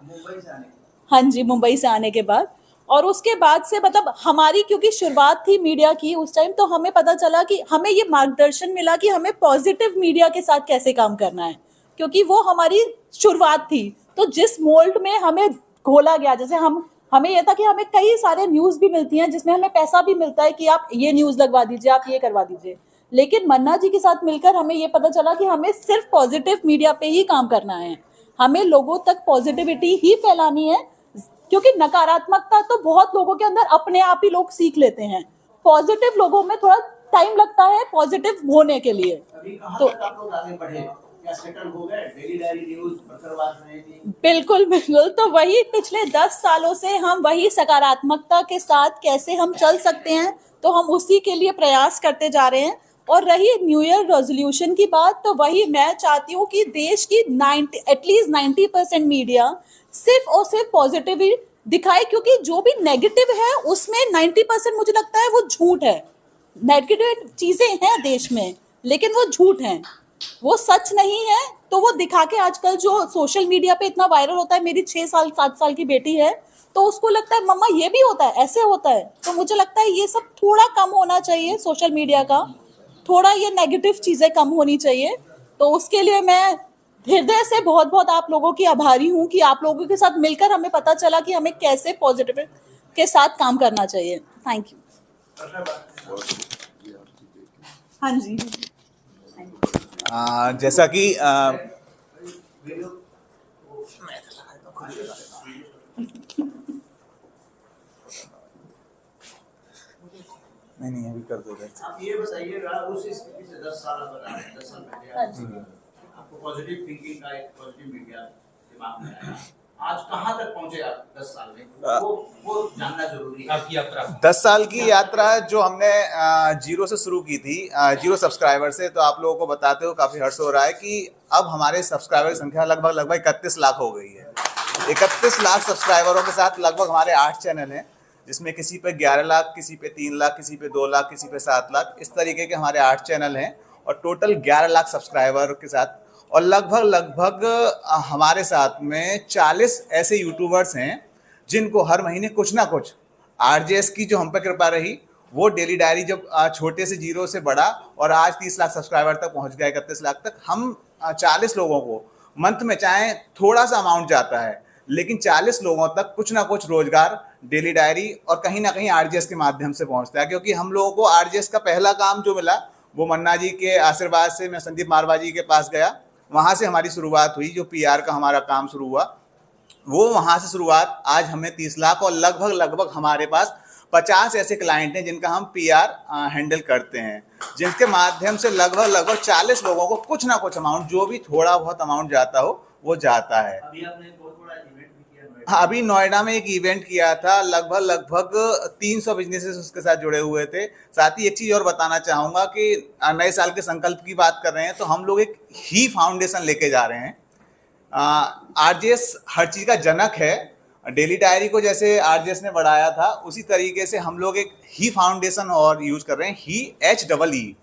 हाँ जी, मुंबई से आने के बाद। और उसके बाद से मतलब हमारी क्योंकि शुरुआत थी मीडिया की उस टाइम, तो हमें पता चला कि हमें ये मार्गदर्शन मिला कि हमें पॉजिटिव मीडिया के साथ कैसे काम करना है, क्योंकि वो हमारी शुरुआत थी। तो जिस मोल्ड में हमें घोला गया, जैसे हमें ये था कि हमें कई सारे न्यूज़ भी मिलती हैं जिसमें हमें पैसा भी मिलता है कि आप ये न्यूज़ लगवा दीजिए, आप ये करवा दीजिए। लेकिन मन्ना जी के साथ मिलकर हमें ये पता चला कि हमें सिर्फ पॉजिटिव मीडिया पे ही काम करना है। हमें लोगों तक पॉजिटिविटी ही फैलानी है, क्योंकि नकारात्मकता तो बहुत लोगों के अंदर अपने आप ही लोग सीख लेते हैं। पॉजिटिव लोगों में थोड़ा टाइम लगता है पॉजिटिव होने के लिए। तो बिल्कुल बिल्कुल, तो वही पिछले 10 सालों से हम वही सकारात्मकता के साथ कैसे हम चल सकते हैं, तो हम उसी के लिए प्रयास करते जा रहे हैं। और रही न्यू ईयर रेजोल्यूशन की बात, तो वही मैं चाहती हूँ कि देश की एटलीस्ट 90% मीडिया सिर्फ और सिर्फ पॉजिटिव ही दिखाए, क्योंकि जो भी नेगेटिव है उसमें 90% मुझे लगता है वो झूठ है। नेगेटिव चीजें हैं देश में लेकिन वो झूठ हैं, वो सच नहीं है। तो वो दिखा के आजकल जो सोशल मीडिया पे इतना वायरल होता है, मेरी 6 साल 7 साल की बेटी है तो उसको लगता है मम्मा ये भी होता है, ऐसे होता है। तो मुझे लगता है ये सब थोड़ा कम होना चाहिए, सोशल मीडिया का थोड़ा ये नेगेटिव चीजें कम होनी चाहिए। तो उसके लिए मैं हृदय से बहुत बहुत आप लोगों की आभारी हूँ कि आप लोगों के साथ मिलकर हमें पता चला कि हमें कैसे पॉजिटिव के साथ काम करना चाहिए। Thank you. हाँ जी। जैसा कि नहीं अभी कर दो। आप ये बताइएगा उस स्थिति से 10 साल बता रहे हैं, 10 साल पहले आपको पॉजिटिव थिंकिंग का एक पॉजिटिव मीडिया दिमाग में आया, आज कहाँ तक पहुंचे आप 10 साल में, वो जानना जरूरी है। आपकी यात्रा 10 साल की यात्रा जो हमने जीरो से शुरू की थी, जीरो सब्सक्राइबर से, तो आप लोगों को बताते हुए काफी हर्ष हो रहा है कि अब हमारे सब्सक्राइबर की संख्या लगभग 31 लाख हो गई है। 31 लाख सब्सक्राइबरों के साथ लगभग हमारे 8 चैनल हैं, जिसमें किसी पे 11 लाख, किसी पे 3 लाख, किसी पे 2 लाख, किसी पे 7 लाख, इस तरीके के हमारे 8 चैनल हैं और टोटल 11 लाख सब्सक्राइबर के साथ। और लगभग हमारे साथ में 40 ऐसे यूट्यूबर्स हैं जिनको हर महीने कुछ ना कुछ आरजेएस की जो हम पे कृपा रही, वो डेली डायरी जब छोटे से जीरो से बढ़ा और आज 30 लाख सब्सक्राइबर तक पहुंच गए, 31 लाख तक। हम 40 लोगों को मंथ में चाहे थोड़ा सा अमाउंट जाता है, लेकिन 40 लोगों तक कुछ ना कुछ रोजगार डेली डायरी और कहीं ना कहीं आरजेएस के माध्यम से पहुंचता है। क्योंकि हम लोगों को आरजेएस का पहला काम जो मिला वो मन्ना जी के आशीर्वाद से, मैं संदीप मारवा जी के पास गया, वहाँ से हमारी शुरुआत हुई। जो पीआर का हमारा काम शुरू हुआ वो वहाँ से शुरुआत, आज हमें 30 लाख और लगभग हमारे पास 50 ऐसे क्लाइंट हैं जिनका हम पीआर हैंडल करते हैं, जिनके माध्यम से लगभग 40 लोगों को कुछ ना कुछ अमाउंट, जो भी थोड़ा बहुत अमाउंट जाता हो वो जाता है। हाँ, अभी नोएडा में एक इवेंट किया था, लगभग 300 बिजनेसेस उसके साथ जुड़े हुए थे। साथ ही एक चीज़ और बताना चाहूँगा कि नए साल के संकल्प की बात कर रहे हैं तो हम लोग एक ही फाउंडेशन लेके जा रहे हैं। आरजेएस हर चीज़ का जनक है। डेली डायरी को जैसे आरजेएस ने बढ़ाया था, उसी तरीके से हम लोग एक ही फाउंडेशन और यूज कर रहे हैं। ही HEE,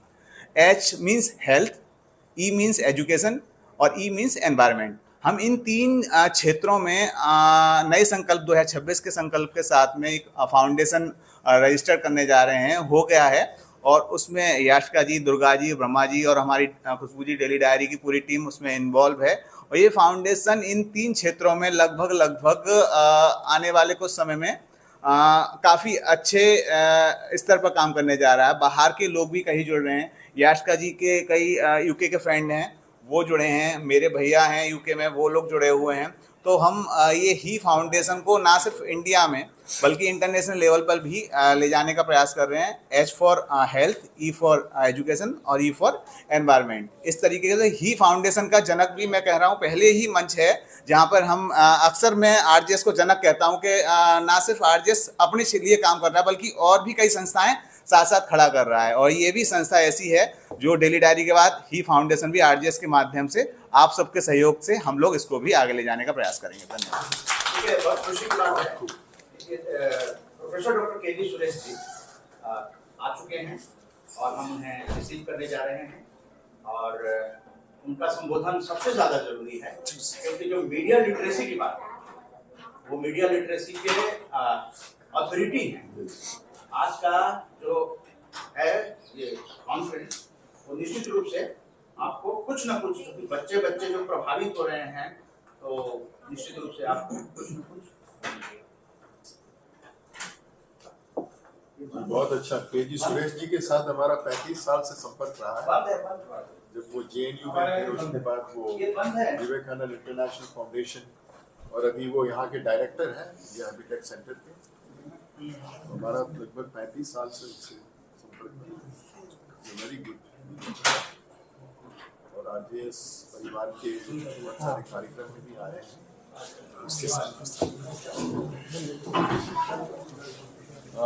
H means health, E means education और E मीन्स एनवायरनमेंट। हम इन 3 क्षेत्रों में नए संकल्प 2026 के संकल्प के साथ में एक फाउंडेशन रजिस्टर करने जा रहे हैं, हो गया है। और उसमें याशिका जी, दुर्गा जी, ब्रह्मा जी और हमारी खुशबू जी डेली डायरी की पूरी टीम उसमें इन्वॉल्व है। और ये फाउंडेशन इन 3 क्षेत्रों में लगभग आने वाले कुछ समय में काफ़ी अच्छे स्तर पर काम करने जा रहा है। बाहर के लोग भी कहीं जुड़ रहे हैं। याशिका जी के कई यूके के फ्रेंड हैं, वो जुड़े हैं, मेरे भैया हैं यूके में, वो लोग जुड़े हुए हैं। तो हम ये ही फाउंडेशन को ना सिर्फ इंडिया में बल्कि इंटरनेशनल लेवल पर भी ले जाने का प्रयास कर रहे हैं। H for health, E for education और E फॉर एनवायरनमेंट। इस तरीके से ही फाउंडेशन का जनक भी मैं कह रहा हूँ, पहले ही मंच है जहाँ पर हम अक्सर मैं आरजेएस को जनक कहता हूँ कि ना सिर्फ आरजेएस अपने लिए काम कर रहा है बल्कि और भी कई संस्थाएं साथ साथ खड़ा कर रहा है। और ये भी संस्था ऐसी है जो डेली डायरी के बाद ही फाउंडेशन भी आरजेएस के माध्यम से आप सबके सहयोग से हम लोग इसको भी आगे ले जाने का प्रयास करेंगे। धन्यवाद। ठीक है, बहुत खुशी की बात है। Professor doctor KG Suresh ji आ चुके हैं और हम उन्हें रिसीव करने जा रहे हैं और उनका संबोधन सबसे ज़्यादा जरूरी है, क्योंकि जो मीडिया लिटरेसी की बात है वो मीडिया लिटरेसी के अथॉरिटी हैं। आज का जो है ये कॉन्फ्रेंस वो निश्चित रूप से आपको कुछ ना कुछ, बच्चे जो प्रभावित हो रहे हैं तो निश्चित रूप से आपको कुछ ना कुछ। बहुत अच्छा। केजी सुरेश जी के साथ हमारा 35 साल से संपर्क रहा है। जब वो JNU में थे, उसके बाद वो विवेकानंद इंटरनेशनल फाउंडेशन और अभी वो यहाँ के डायरेक्टर हैं ये हैबिटेट सेंटर के। हमारा लगभग 35 साल से उससे संपर्क है। Very good. और आरजेएस परिवार के बहुत सारे कार्यक्रम में भी आए हैं उसके साथ।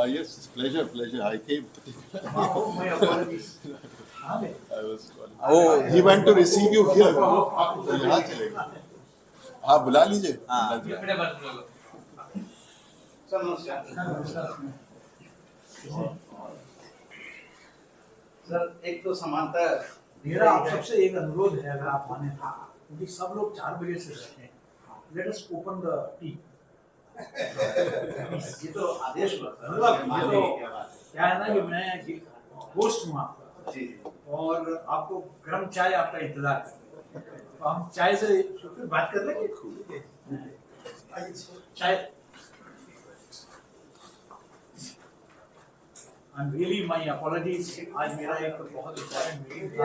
Yes, pleasure. I came. Oh, he went to receive you here. तो यहाँ चलेगा। हाँ, बुला लीजिए। सर, एक तो समानता मेरा आप सबसे एक अनुरोध है, अगर आप माने था, क्योंकि सब लोग 4 बजे से रहते हैं, let us open the T. ये तो आदेश हुआ था, ये तो क्या है ना कि मैं होस्ट हूँ आपका और आपको गर्म चाय आपका इंतजार है, तो हम चाय से फिर बात कर लेंगे। चाय I'm really my apologies, आज मेरा एक बहुत इम्पोर्टेंट मीटिंग था।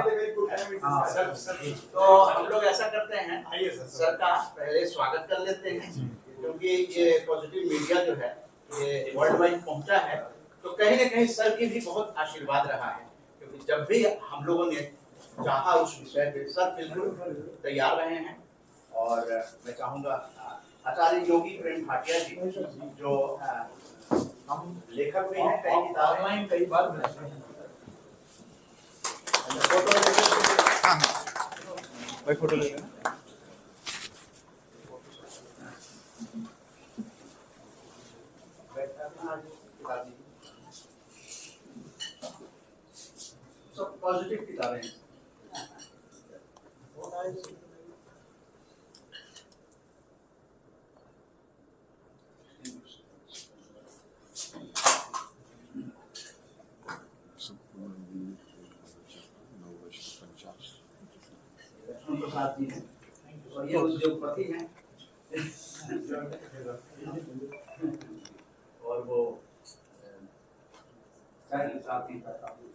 तो हम लोग ऐसा करते हैं, आइए सर का पहले स्वागत कर लेते हैं, क्योंकि ये पॉजिटिव मीडिया जो है ये वर्ल्ड वाइड पहुंचा है, तो कहीं ना कहीं सर की भी बहुत आशीर्वाद रहा है, क्योंकि जब भी हम लोगों ने चाहा उस विषय पे सर बिल्कुल तैयार रहे हैं। और मैं चाहूँगा आचार्य योगी प्रेम भाटिया जी जो हम लेखक भी हैं, कई किताबें ऑनलाइन कई बार मिलते हैं। फोटो ले लेना। सब पॉजिटिव किताबें हैं। प्रसाद जी हैं और ये उद्योगपति हैं और वो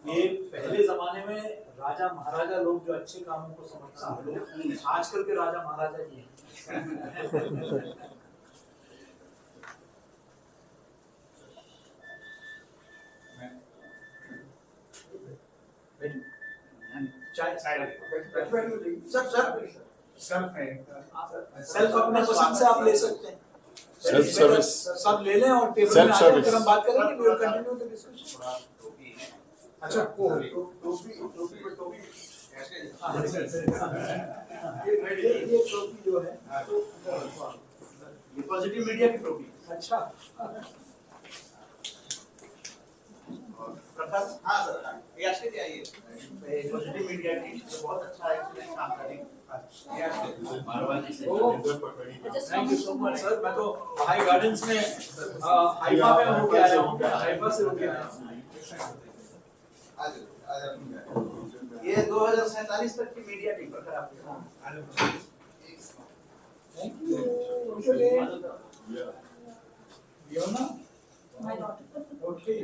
ये पहले जमाने में राजा महाराजा लोग जो अच्छे कामों को समझते हैं, आजकल के राजा महाराजा ही हैं। सेल्फ अपने पसंद से आप ले सकते हैं। सेल्फ सर्विस सब ले लें और टेबल में आकर फिर हम बात करेंगे। We will continue the discussion. अच्छा टोपी ये टोपी जो है ये पॉजिटिव मीडिया की टोपी। अच्छा हाँ सर ये अच्छी थी। आइए पॉजिटिव मीडिया की बहुत अच्छा एक्सीलेंट काम करेंगे। Thank you so much sir. मैं तो हाई गार्डन्स में हाइफा में होके आया हूँ। हाइफा से होके आया हूँ। ये 2047 तक की मीडिया टीम पर आपके साथ। Thank you. Fiona? My daughter. Okay.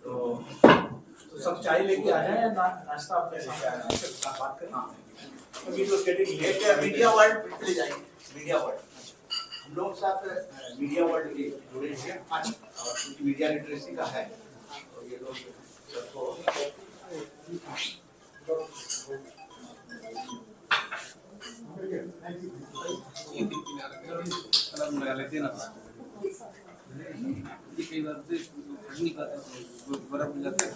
तो सब चाय लेके आ जाए या नाश्ता अपने साथ आ जाए बात करें। अभी तो गेटिंग लेट है। मीडिया वर्ल्ड बिल्कुल जाएंगे। मीडिया वर्ल्ड हम लोग साथ मीडिया वर्ल्ड के जुड़े हैं आज और मीडिया लिटरेसी का है तो ये लोग सबको कई बार नहीं पाता बर्फ मिल जाता है।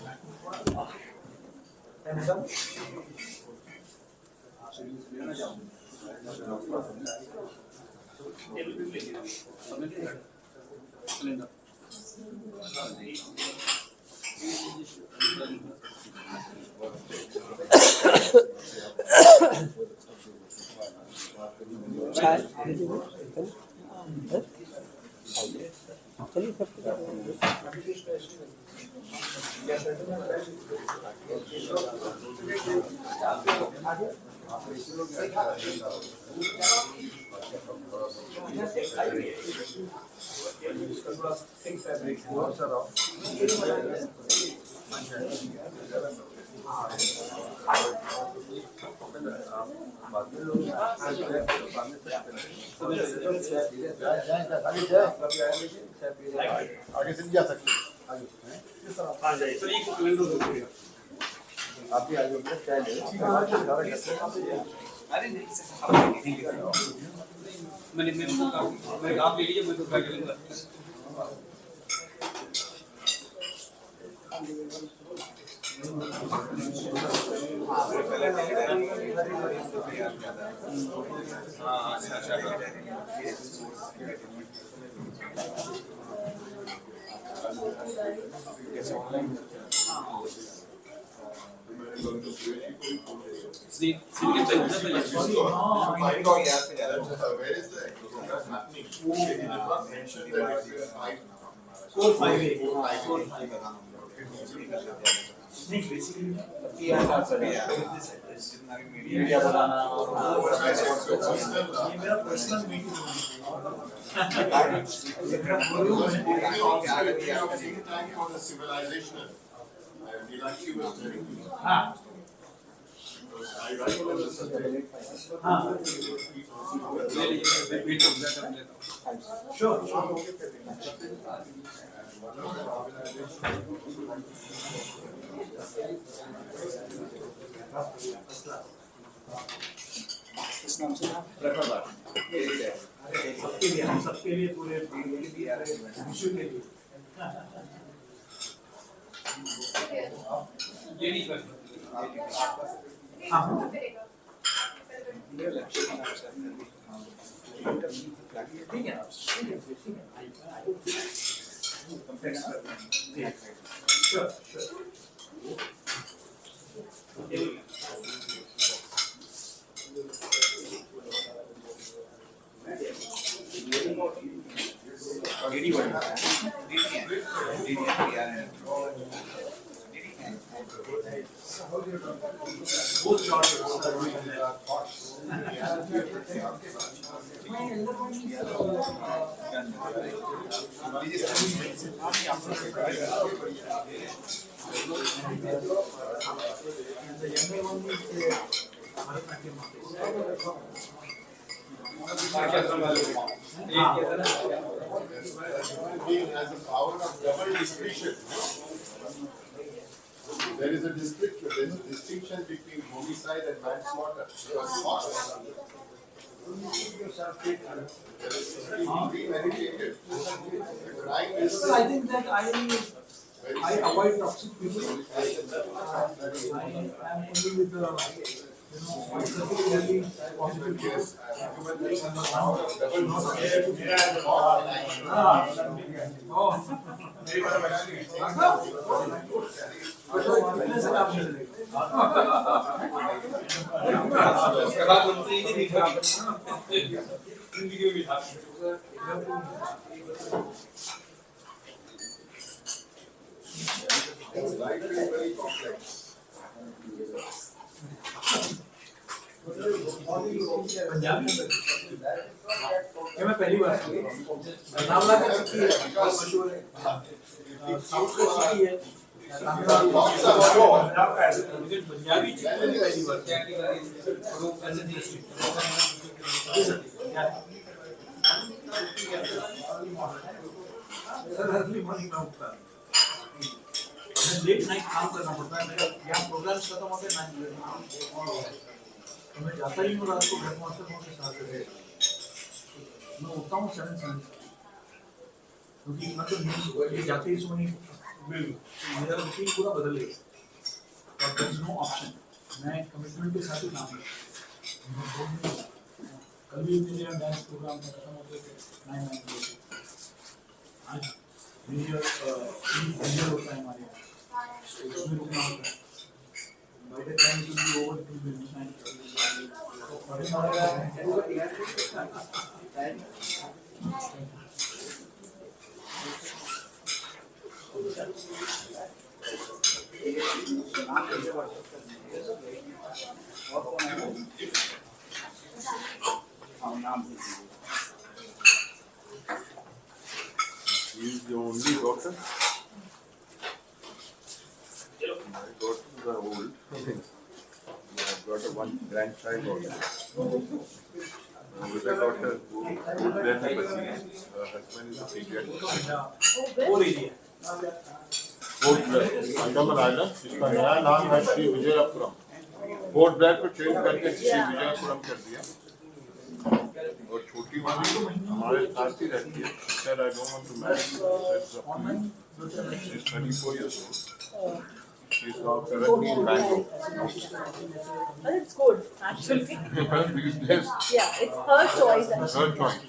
आगे से जा सकते आप भी आगे चाय ले मैंने आप ले लीजिए मैं तो ट्राई करूंगा। मीडिया बनाना और मेरा पर्सनल मीटिंग सबके लिए पूरे विश्व के लिए हाँ Being has a power of double distinction. There is a distinction between homicide and manslaughter. Premeditated. Crime is. I think that I avoid toxic people. I am only with the really positive people. Life is very complex. ये मैं पहली बार नामला का सिटी है मशहूर है साउथ का सिटी है पंजाबी पहली बार सर अर्ली मॉर्निंग में उठता लेट नाइट काम करना पड़ता है मेरा यहाँ प्रोग्राम खत्म होते 9 बजे तो मैं जाता ही हूँ रात को घर पहुँचते पहुँचते 7 बजे मैं उठता हूँ 7 क्योंकि मतलब ये जाते ही सोनी मेरा रूटीन पूरा बदल गया और देयर इज नो ऑप्शन मैं कमिटमेंट के साथ ही काम करता हूँ कल भी मेरे यहाँ डांस प्रोग्राम में खत्म होते थे 9 बजे आज मेजर होता है हमारे यहाँ उसमें रुकना होता है by the time to be over to be He is the only daughter. My daughters are old. I have got one grandchild also. With a daughter who then her husband is a pediatrician. Andaman island इसका नया नाम है श्री विजयपुरम। पोर्ट ब्लेयर को चेंज करके श्री विजयपुरम कर दिया। और छोटी वाली हमारे साथ ही रहती है। Said I don't want to marry you. She's 24 years old. She's now currently in Bangalore. But it's good, actually. These days, Yeah, it's her choice. her choice.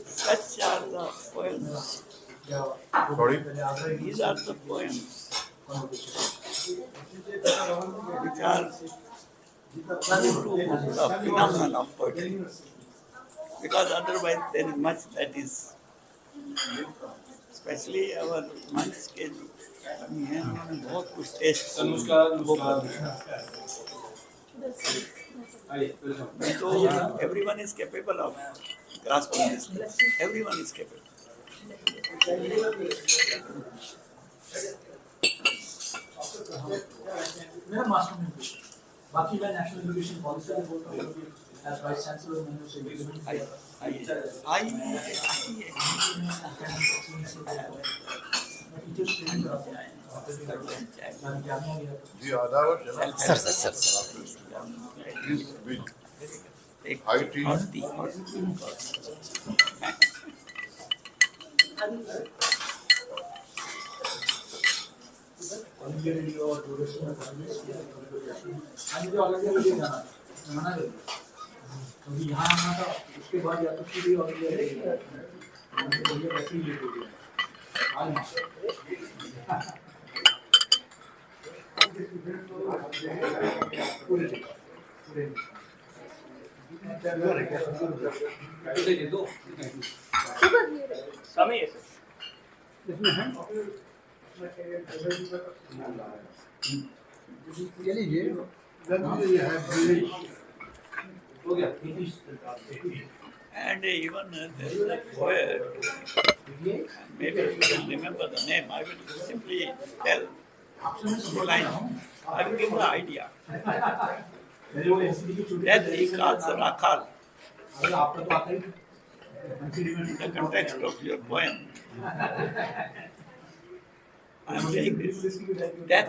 Such are the poems. Sorry? These are the poems which are true to the phenomenon of poetry. Because otherwise there is much that is, especially our monks के कमी है, उन्होंने बहुत कुछ टेस्ट वो कर दिया। So everyone is capable of grasping this. Everyone is capable. मेरा मास्टर में बाकी मैं नेशनल एजुकेशन पॉलिसी में बोलता हूँ एज वाइस चांसलर मैंने उसे इम्प्लीमेंट किया जी आदावर sir high tea And even there is a poet, maybe you can remember the name, I will simply tell two lines. I will give the idea. That he calls Rakhal. In the context of your poem, I am saying this. That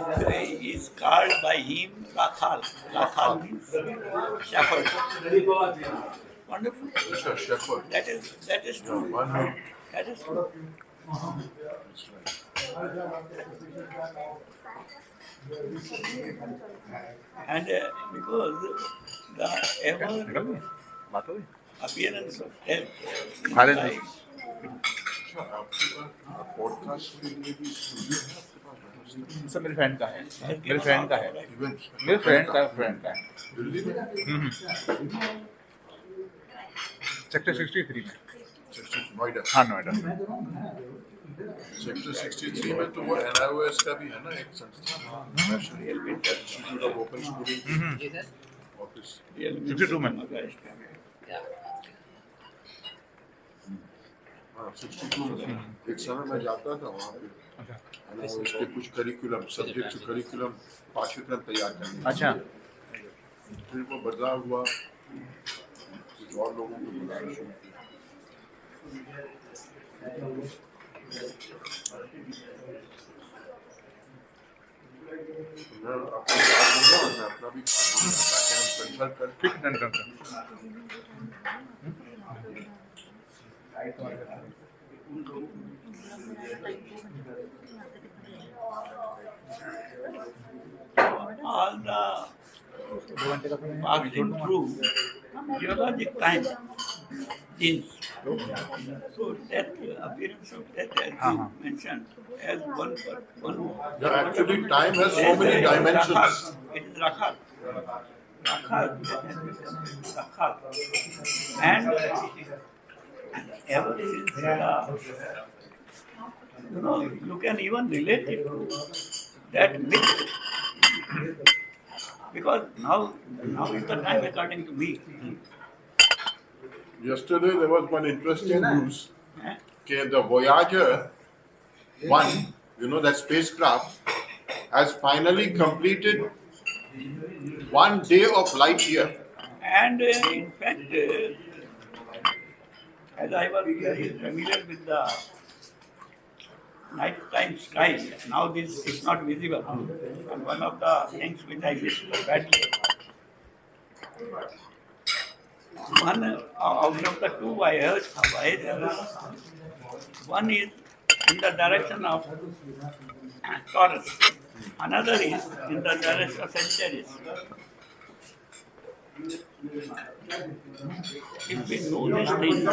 is called by him Rakhal. Rakhal means shepherd. Wonderful. Shepherd. That is true. That is true. And because the ever appearance of death in life, podcast के लिए भी स्टूडियो है आपके पास? सब मेरे फ्रेंड का है, मेरे फ्रेंड का है, मेरे फ्रेंड का है दिल्ली में सेक्टर 63 में। नोएडा। हाँ, नोएडा। सेक्टर 63 में तो वो NIOS का भी है ना एक संस्था, national institute of open schooling office 62 में। हाँ 62 में एक समय मैं जाता था वहाँ पे, NIOS के कुछ करिकुलम सब्जेक्ट करिकुलम पाठ्यक्रम तैयार करने। अच्छा। फिर वो बदलाव हुआ, कुछ और लोगों को बुलाना शुरू किया। मैं अपना भी कंसल्ट कर ठीक है। all the passing through geologic time genes. So that appearance of death, as you mentioned, as one. Yeah, actually time has so many dimensions. It is Rakhal. And ever since you can even relate it to that myth. Because now is the time according to me. Yesterday there was one interesting news. Okay, the Voyager 1, that spacecraft, has finally completed 1 day of light year. And in fact, as I was familiar with the nighttime sky, now this is not visible. And one of the things which I wish badly, one out of the two Voyagers, one is in the direction of Taurus, another is in the direction of Sagittarius. If we know these things,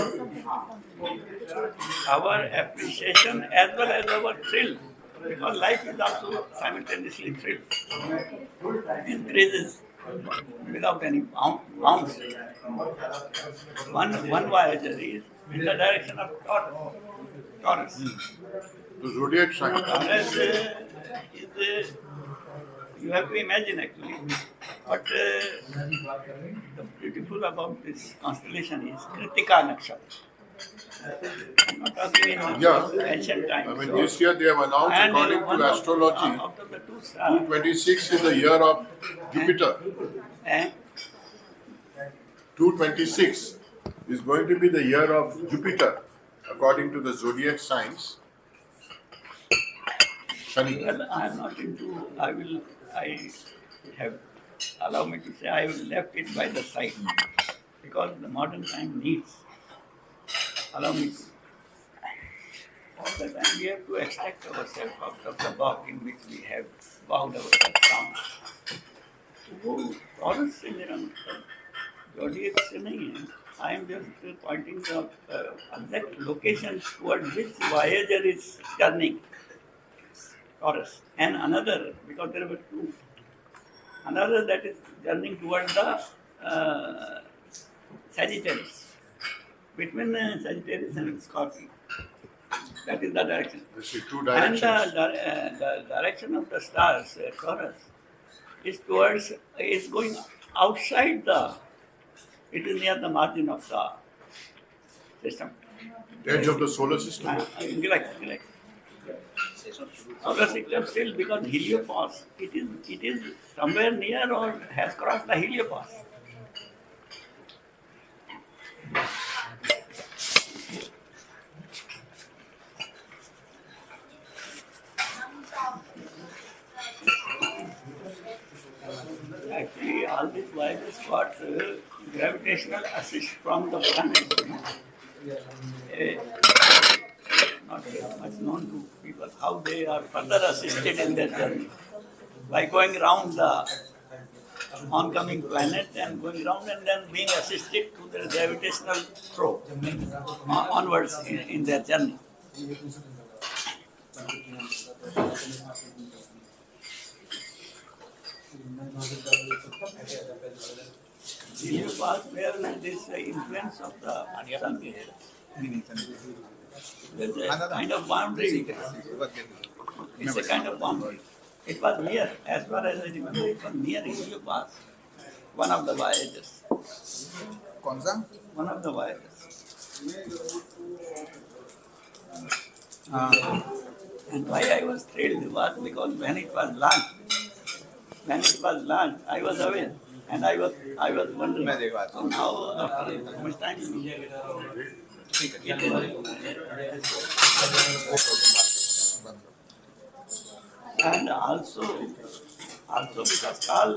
our appreciation as well as our thrill, because life is also simultaneously thrill, increases without any bounds. One Voyager is in the direction of Taurus. The zodiac sign. Taurus is, you have to imagine actually. But the beautiful about this constellation is Kritika Nakshatra. I'm not talking in ancient times. I mean, this year they have announced, And according to astrology, out of the two stars, 226 is the year of Jupiter. 226 is going to be the year of Jupiter, according to the zodiac signs. Shani. Well, I am not into, allow me to say, I have left it by the side because the modern time needs. Allow me to. All the time we have to extract ourselves out of the box in which we have bound ourselves down. वो टॉरस से मेरा मतलब zodiac से नहीं है. I am just pointing the exact location towards which Voyager is turning. Taurus, and another, because there were two, another that is turning towards the Sagittarius, between Sagittarius and Scorpio. That is the direction. Two directions. And the direction of the stars, Taurus, is towards, is going outside the, it is near the margin of the system. Edge of the solar system. Correct. Solar system still, because heliopause, it is somewhere near or has crossed the heliopause. Actually, all these Voyagers got gravitational assist from the planet. Not very much known to people how they are further assisted in their journey by going around the oncoming planet and going around and then being assisted to their gravitational throw onwards in their journey. Heliopause, where this influence of the sun is. There's a kind of boundary. It's a kind of boundary. It was near, as far as I remember, it was near Heliopause, one of the Voyagers. One of the Voyagers. And why I was thrilled was because when it was launched, I was aware, and I was wondering how after much time and also because Carl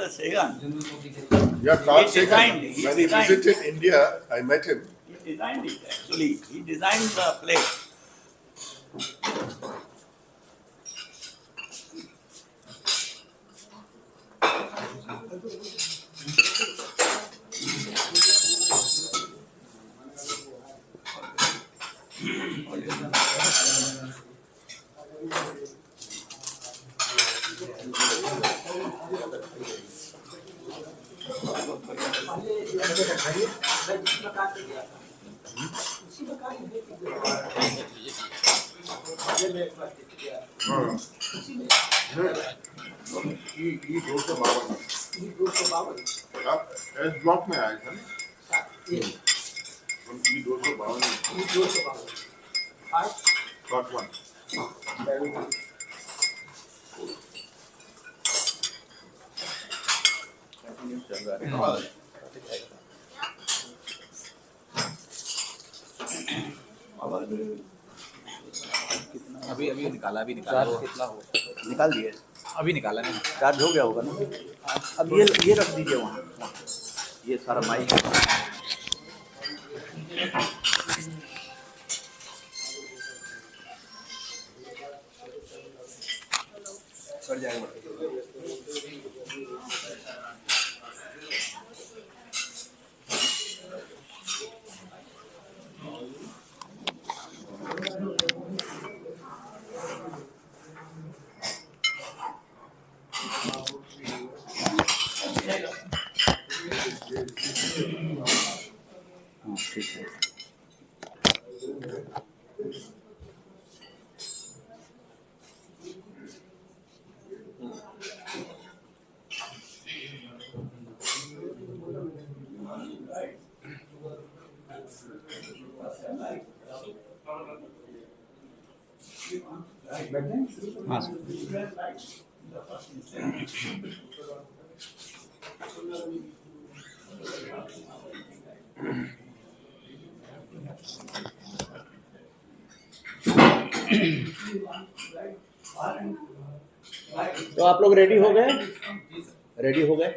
Sagan. Yeah, Carl he Sagan. designed, When he visited India, I met him. He designed it actually. He designed the plane. Block में आया था ना Got one. अभी निकाला निकाल दिए अभी निकाला नहीं चार्ज हो गया होगा ना अब ये रख दीजिए वहाँ ये सारा माइक सड़ जाएगा ठीक है हाँ तो आप लोग रेडी हो गए? रेडी हो गए?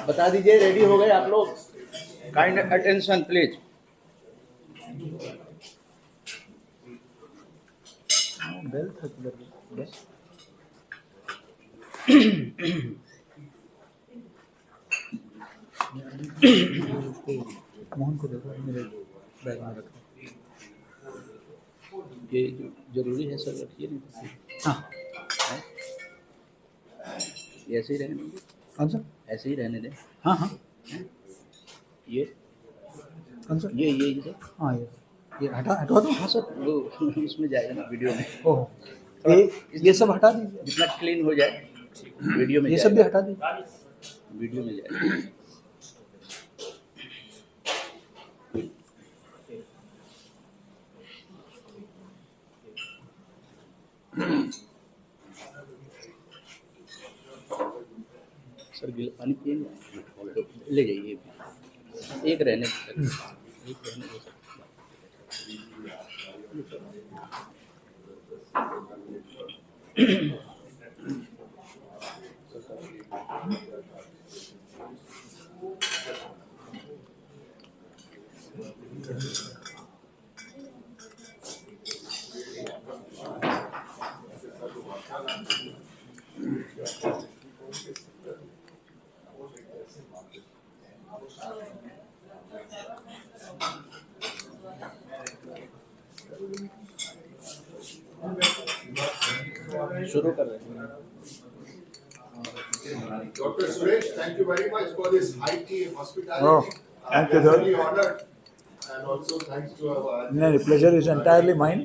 बता दीजिए रेडी हो गए आप लोग? Kind attention please. मोहन को देखो, मेरे बैग में रखो। ये जरूरी है सर, रखिए नहीं। हाँ, ऐसे ही रहने दें। कौन सा? ऐसे ही रहने दें। हाँ हाँ, ये कौन सा? ये सर। हाँ, ये हटवा दो। हाँ सर, वो उसमें जाएगा ना वीडियो में। ओह, ये सब हटा दीजिए, जितना क्लीन हो जाए वीडियो में ये सब भी हटा दीजिए, वीडियो में जाएगा। सर गिल पानी पिएंगे तो ले जाइए, एक रहने दो। शुरू कर रहे हैं। Dr. Suresh, thank you very much for this high tea hospitality. Oh, thank you, sir. I'm really honored, and also thanks to our No, the pleasure is entirely mine.